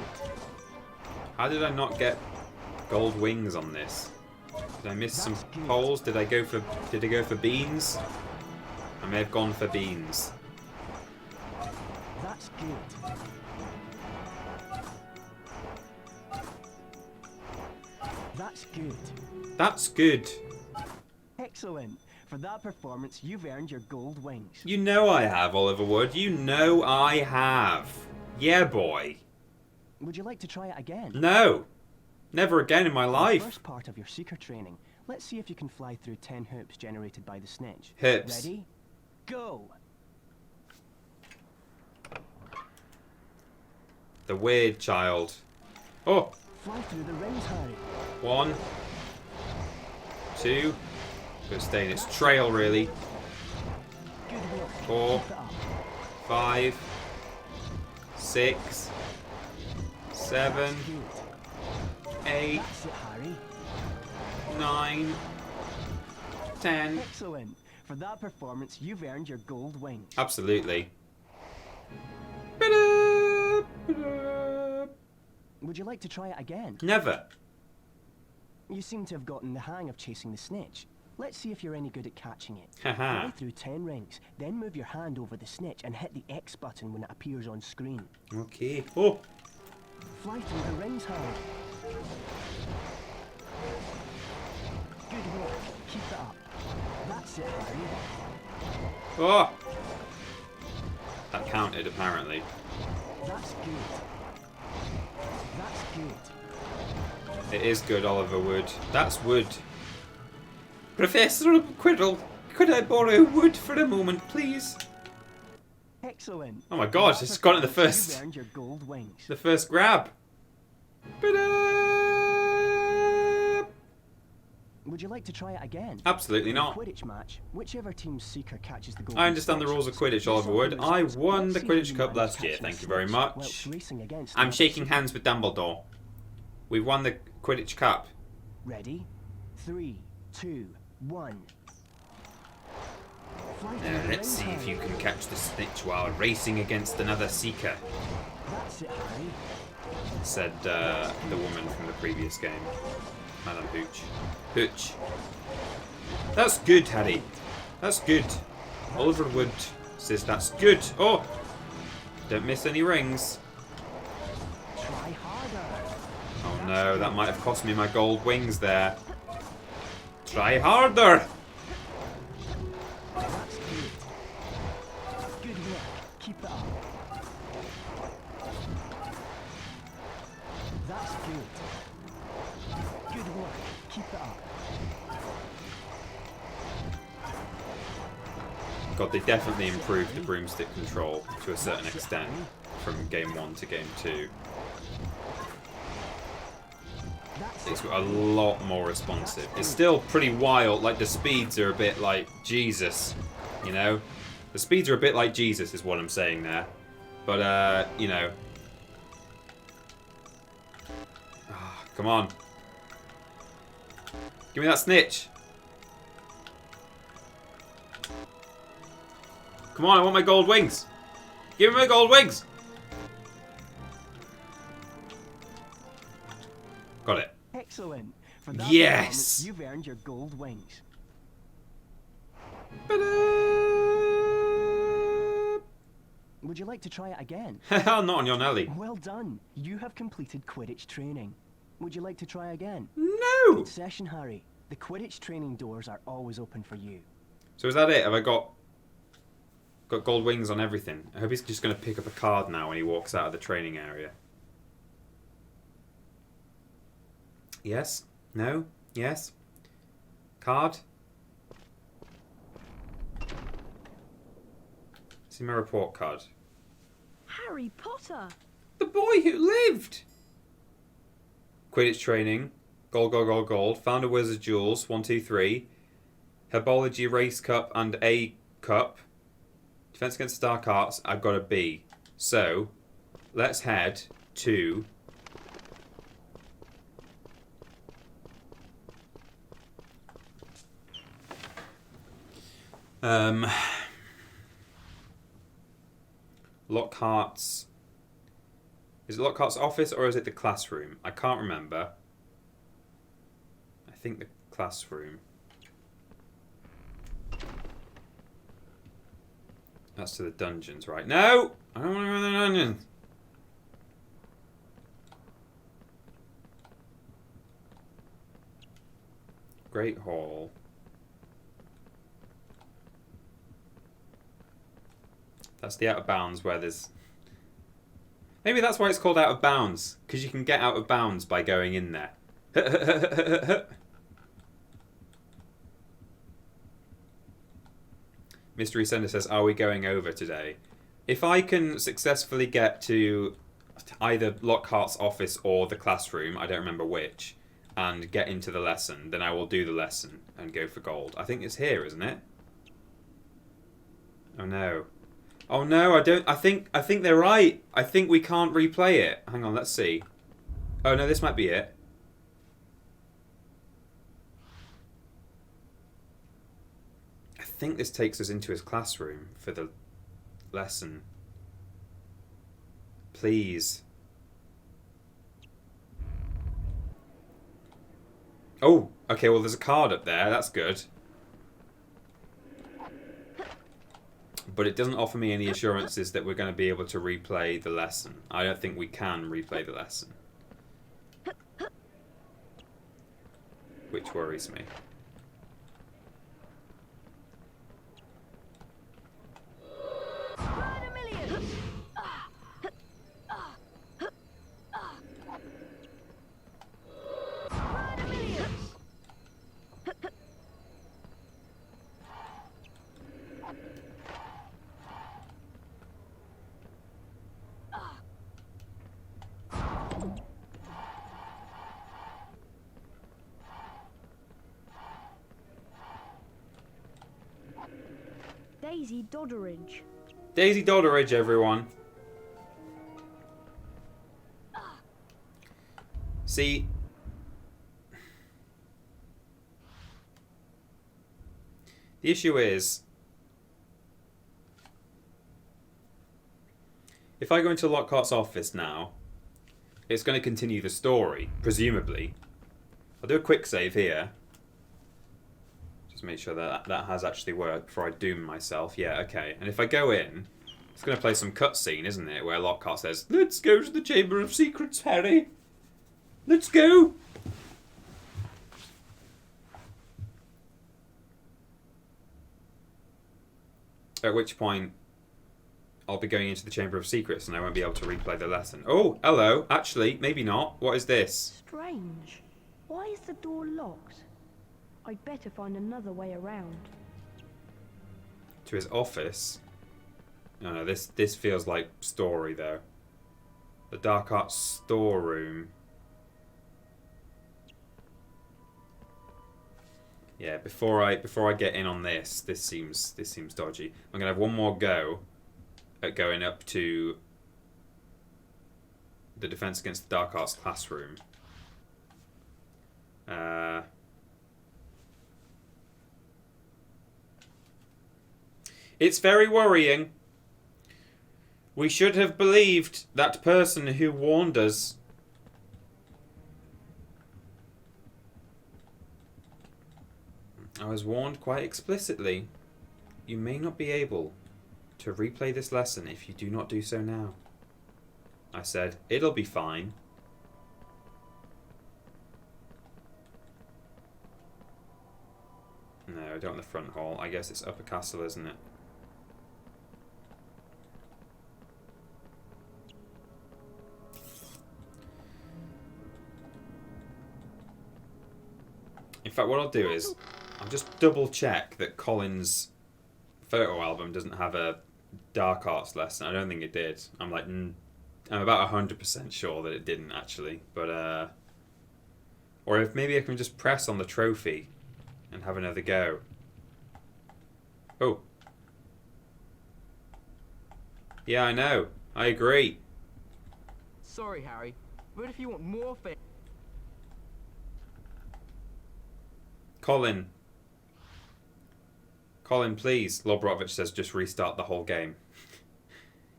How did I not get gold wings on this? Did I miss some poles? Did I go for beans? I may have gone for beans. That's good. That's good. That's good. Excellent. For that performance, you've earned your gold wings. You know I have, Oliver Wood. You know I have. Yeah, boy. Would you like to try it again? No. Never again in my life. The first part of your seeker training. Let's see if you can fly through 10 hoops generated by the snitch. Hoops. Ready? Go! The weird child. Oh! Fly through the rings, Harry. 1, 2. Gotta stay in its trail, really. Good work. 4, Keep it up. 5, 6, 7, 8, That's it, Harry. 9, 10. Excellent. For that performance, you've earned your gold wings. Absolutely. Would you like to try it again? Never. You seem to have gotten the hang of chasing the snitch. Let's see if you're any good at catching it. Haha. Fly through 10 rings, then move your hand over the snitch and hit the X button when it appears on screen. Okay. Oh! Fly through the rings, Harry. Good work. Keep it up. That's That's it, Harry. Oh! That counted, apparently. That's good. That's good. It is good, Oliver Wood. That's wood. Professor Quiddle, could I borrow wood for a moment, please? Excellent. Oh my god, it's gone to the first. You've earned your gold wings. The first grab. Would you like to try it again? Absolutely In a not. Quidditch match, whichever team's seeker catches the gold. I understand the rules of Quidditch, Oliver Wood. I won the Quidditch Cup last year, thank you very much. I'm shaking hands with Dumbledore. We won the Quidditch Cup. Ready? 3, 2, 1. Now, let's see if you can catch the snitch while racing against another seeker, That's it, Harry. said the woman from the previous game. Madam Hooch. Hooch. That's good, Harry. That's good. Oliver Wood says that's good. Oh! Don't miss any rings. Try harder. Oh no, that might have cost me my gold wings there. Try harder! That's good. Good work. Keep it up. That's good. Good work. Keep it up. God, they definitely improved the broomstick control to a certain extent from game 1 to game 2. It's a lot more responsive. It's still pretty wild, like the speeds are a bit like Jesus, you know? The speeds are a bit like Jesus is what I'm saying there. But, you know. Oh, come on. Give me that snitch. Come on, I want my gold wings. Give me my gold wings. Got it. Excellent. For that Yes! performance, you've earned your gold wings. Would you like to try it again? Not on your Nelly. Well done. You have completed Quidditch training. Would you like to try again? No! Good session, Harry. The Quidditch training doors are always open for you. So is that it? Have I got gold wings on everything? I hope he's just going to pick up a card now when he walks out of the training area. Yes? No? Yes? Card? See my report card. Harry Potter! The boy who lived! Quidditch training. Gold, gold, gold, gold. Found a Wizard Jewels. 1, 2, 3. Herbology Race Cup and A Cup. Defense against Dark Arts. I've got a B. So, let's head to... Lockhart's... Is it Lockhart's office or is it the classroom? I can't remember. I think the classroom. That's to the dungeons, right? No! I don't want to go in the dungeons. Great Hall. That's the out of bounds where there's... Maybe that's why it's called out of bounds. Because you can get out of bounds by going in there. Mystery Sender says, are we going over today? If I can successfully get to either Lockhart's office or the classroom, I don't remember which, and get into the lesson, then I will do the lesson and go for gold. I think it's here, isn't it? Oh no. Oh no, I think they're right. I think we can't replay it. Hang on, let's see. Oh no, this might be it. I think this takes us into his classroom for the lesson. Please. Oh, okay, well there's a card up there, that's good. But it doesn't offer me any assurances that we're going to be able to replay the lesson. I don't think we can replay the lesson. Which worries me. Daisy Dodderidge. Daisy Dodderidge, everyone. See, the issue is, if I go into Lockhart's office now, it's going to continue the story, presumably. I'll do a quick save here. Just make sure that that has actually worked before I doom myself. Yeah, okay. And if I go in, it's going to play some cutscene, isn't it? Where Lockhart says, "Let's go to the Chamber of Secrets, Harry. Let's go." At which point, I'll be going into the Chamber of Secrets and I won't be able to replay the lesson. Oh, hello. Actually, maybe not. What is this? Strange. Why is the door locked? I'd better find another way around. To his office? No, this feels like story, though. The Dark Arts storeroom. Yeah, before I get in on this seems dodgy. I'm gonna have one more go at going up to the Defense Against the Dark Arts classroom. It's very worrying. We should have believed that person who warned us. I was warned quite explicitly. You may not be able to replay this lesson if you do not do so now. I said, it'll be fine. No, I don't want the front hall. I guess it's Upper Castle, isn't it? In fact, what I'll do is I'll just double check that Colin's photo album doesn't have a Dark Arts lesson. I don't think it did. I'm about 100% sure that it didn't, actually. But or if maybe I can just press on the trophy and have another go. Oh. Yeah, I know. I agree. Sorry, Harry, but if you want more fame... Colin, please. Lobrovich says just restart the whole game.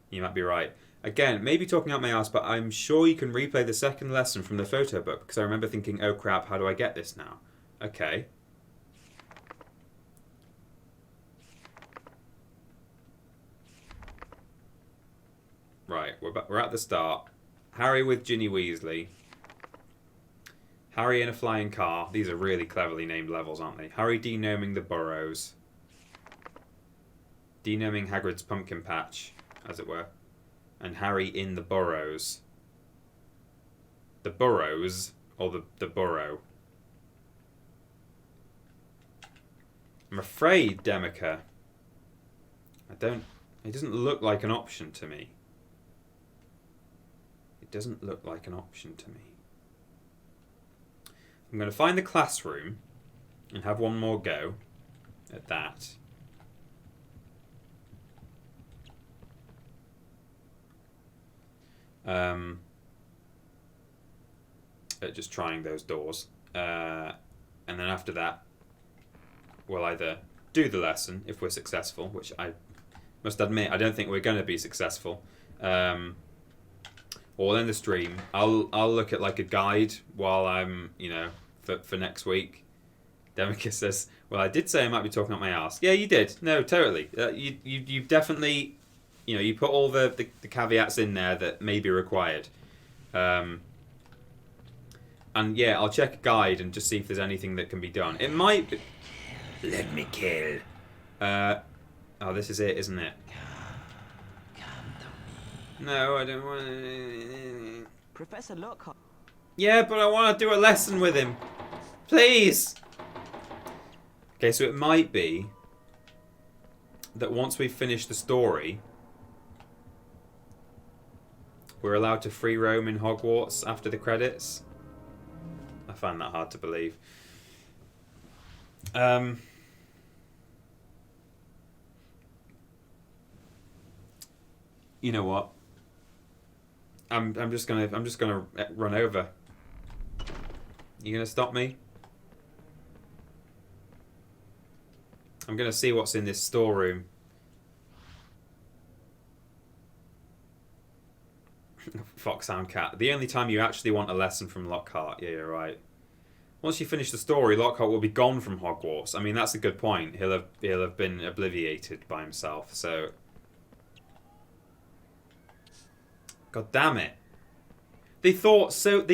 You might be right. Again, maybe talking out my ass, but I'm sure you can replay the second lesson from the photo book, because I remember thinking, oh crap, how do I get this now? Okay. Right, we're at the start. Harry with Ginny Weasley. Harry in a flying car. These are really cleverly named levels, aren't they? Harry denoming the burrows. Denoming Hagrid's pumpkin patch, as it were. And Harry in the burrows. The burrows, or the burrow. I'm afraid, Demica. It doesn't look like an option to me. It doesn't look like an option to me. I'm going to find the classroom and have one more go at that. At just trying those doors. And then after that, we'll either do the lesson if we're successful, which I must admit I don't think we're going to be successful. Or in the stream, I'll look at like a guide while I'm, for next week. Demica says, well, I did say I might be talking up my arse. Yeah, you did. No, totally. You definitely, you put all the caveats in there that may be required. And yeah, I'll check a guide and just see if there's anything that can be done. It might be... Let me kill. Oh, this is it, isn't it? No, I don't want to... Professor Lockhart. Yeah, but I want to do a lesson with him. Please! Okay, so it might be that once we finish the story, we're allowed to free roam in Hogwarts after the credits. I find that hard to believe. You know what? I'm just gonna run over. You gonna stop me? I'm gonna see what's in this storeroom. Foxhound Cat. The only time you actually want a lesson from Lockhart. Yeah, you're right. Once you finish the story, Lockhart will be gone from Hogwarts. I mean, that's a good point. He'll have been obliviated by himself. So, God damn it! They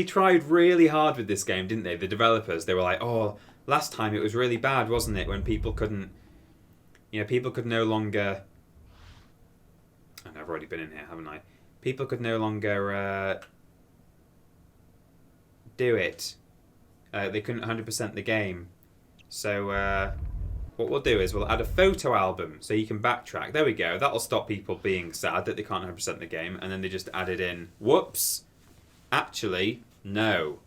tried really hard with this game, didn't they? The developers. They were like, "Oh, last time it was really bad, wasn't it? When people couldn't, people could no longer." And I've already been in here, haven't I? People could no longer do it. They couldn't 100% the game. So what we'll do is we'll add a photo album so you can backtrack. There we go. That'll stop people being sad that they can't 100% the game. And then they just added in, whoops, actually, no.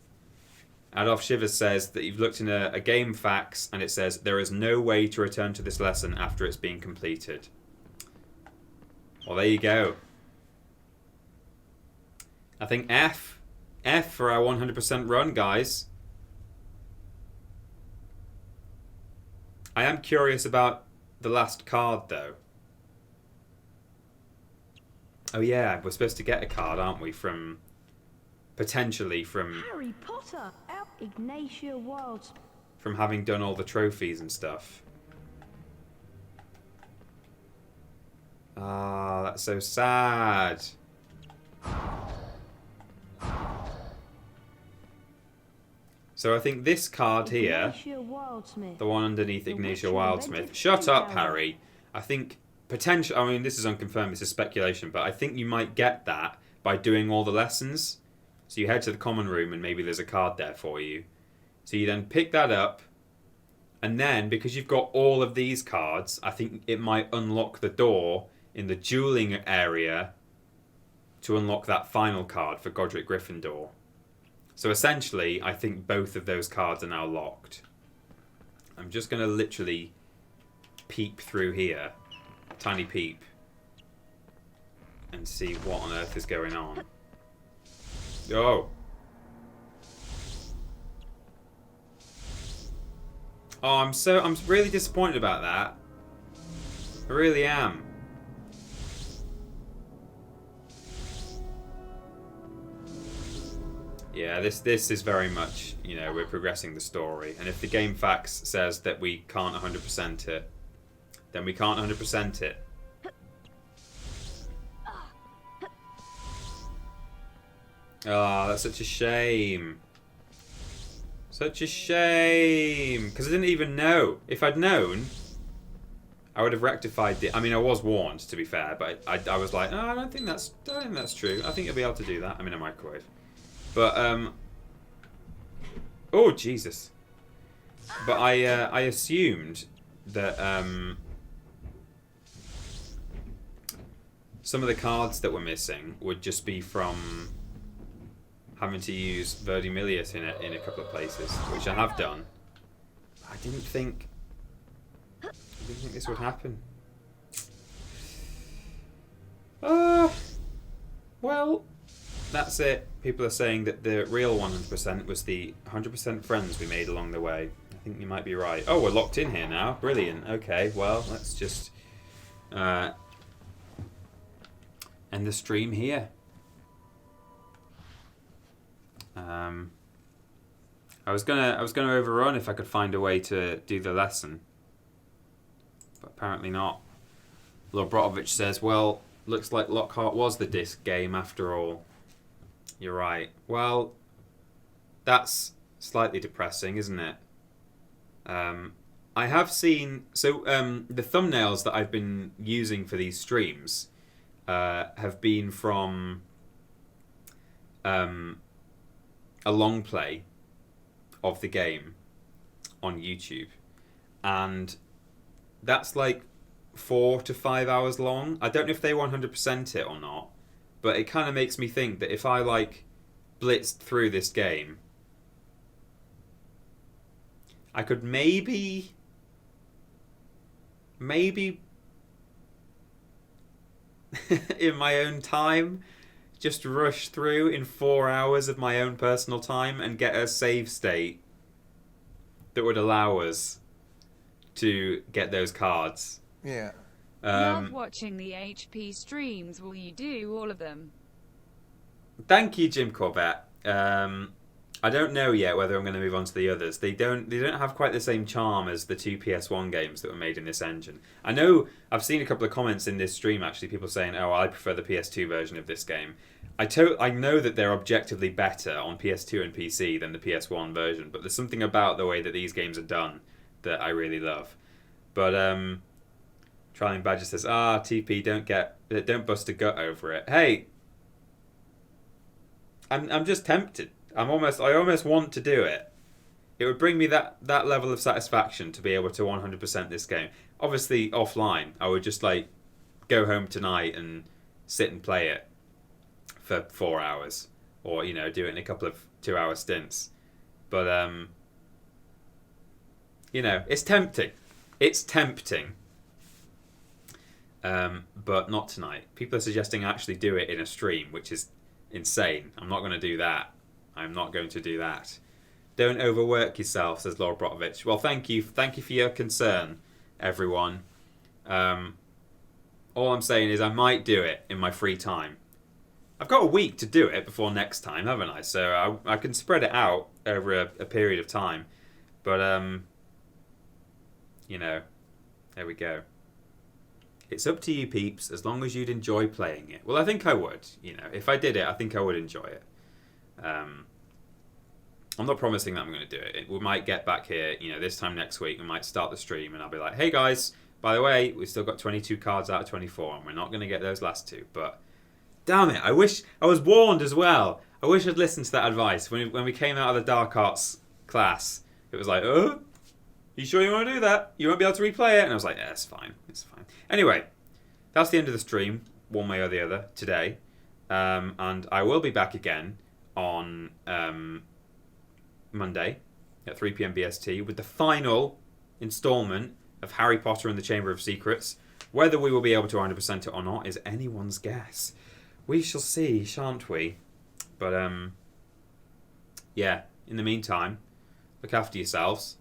Adolf Shivers says that you've looked in a game fax and it says there is no way to return to this lesson after it's been completed. Well, there you go. I think F for our 100% run, guys. I am curious about the last card, though. Oh yeah, we're supposed to get a card, aren't we? Potentially from Harry Potter, Ignatia Wilds. From having done all the trophies and stuff. Ah, that's so sad. So I think this card here, the one underneath Ignatia Wildsmith. Shut up, Harry. I think potentially, I mean, this is unconfirmed, this is speculation, but I think you might get that by doing all the lessons. So you head to the common room and maybe there's a card there for you. So you then pick that up, and then because you've got all of these cards, I think it might unlock the door in the dueling area to unlock that final card for Godric Gryffindor. So essentially, I think both of those cards are now locked. I'm just going to literally peep through here. Tiny peep. And see what on earth is going on. Oh. Oh, I'm really disappointed about that. I really am. Yeah, this is very much, we're progressing the story. And if the game facts says that we can't 100% it, then we can't 100% it. Ah, that's such a shame. Such a shame. Because I didn't even know. If I'd known, I would have rectified it. I mean, I was warned, to be fair, but I was like, oh, I don't think that's true. I think you'll be able to do that. I'm in a microwave. But, oh, Jesus. But I assumed that some of the cards that were missing would just be from having to use Verdimillious in a couple of places, which I have done. I didn't think this would happen. Well, that's it. People are saying that the real 100% was the 100% friends we made along the way. I think you might be right. Oh, we're locked in here now. Brilliant. Okay, well, let's just end the stream here. I was gonna overrun if I could find a way to do the lesson, but apparently not. Lord Brotovich says, "Well, looks like Lockhart was the disc game after all." You're right. Well, that's slightly depressing, isn't it? I have seen the thumbnails that I've been using for these streams have been from a long play of the game on YouTube, and that's like 4 to 5 hours long. I don't know if they 100% it or not, but it kind of makes me think that if I like blitzed through this game, I could maybe in my own time, just rush through in 4 hours of my own personal time and get a save state that would allow us to get those cards. Yeah. Love watching the HP streams. Will you do all of them? Thank you, Jim Corbett. I don't know yet whether I'm going to move on to the others. They don't have quite the same charm as the 2 PS1 games that were made in this engine. I know I've seen a couple of comments in this stream actually, people saying, "Oh, I prefer the PS2 version of this game." I know that they're objectively better on PS2 and PC than the PS1 version, but there's something about the way that these games are done that I really love. But Trialing Badger says, TP, don't bust a gut over it. Hey, I'm just tempted. I almost want to do it. It would bring me that level of satisfaction to be able to 100% this game. Obviously offline, I would just go home tonight and sit and play it for 4 hours, or do it in a couple of 2-hour stints. But it's tempting. It's tempting. But not tonight. People are suggesting I actually do it in a stream, which is insane. I'm not going to do that. I'm not going to do that. Don't overwork yourself, says Laura Brotovich. Well, thank you for your concern, everyone. All I'm saying is I might do it in my free time. I've got a week to do it before next time, haven't I? So I can spread it out over a period of time. But, there we go. It's up to you, peeps, as long as you'd enjoy playing it. Well, I think I would. If I did it, I think I would enjoy it. I'm not promising that I'm going to do it. We might get back here, this time next week. We might start the stream and I'll be like, hey guys, by the way, we've still got 22 cards out of 24 and we're not going to get those last two. But damn it, I wish I was warned as well. I wish I'd listened to that advice. When we came out of the Dark Arts class, it was like, oh, you sure you want to do that? You won't be able to replay it? And I was like, yeah, it's fine. It's fine. Anyway, that's the end of the stream, one way or the other, today. And I will be back again on Monday at 3 p.m. BST with the final installment of Harry Potter and the Chamber of Secrets. Whether we will be able to 100% it or not is anyone's guess. We shall see, shan't we? But yeah, in the meantime, look after yourselves.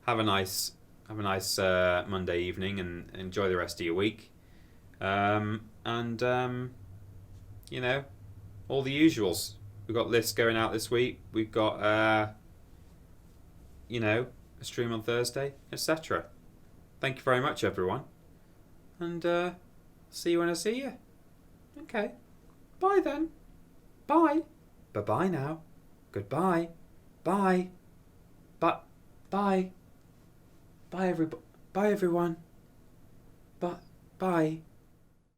Have a nice Monday evening and enjoy the rest of your week. All the usuals. We've got lists going out this week. We've got, a stream on Thursday, etc. Thank you very much, everyone. And see you when I see you. Okay. Bye then. Bye. Bye-bye now. Goodbye. Bye. Bye. Bye. Bye, everyone. Bye.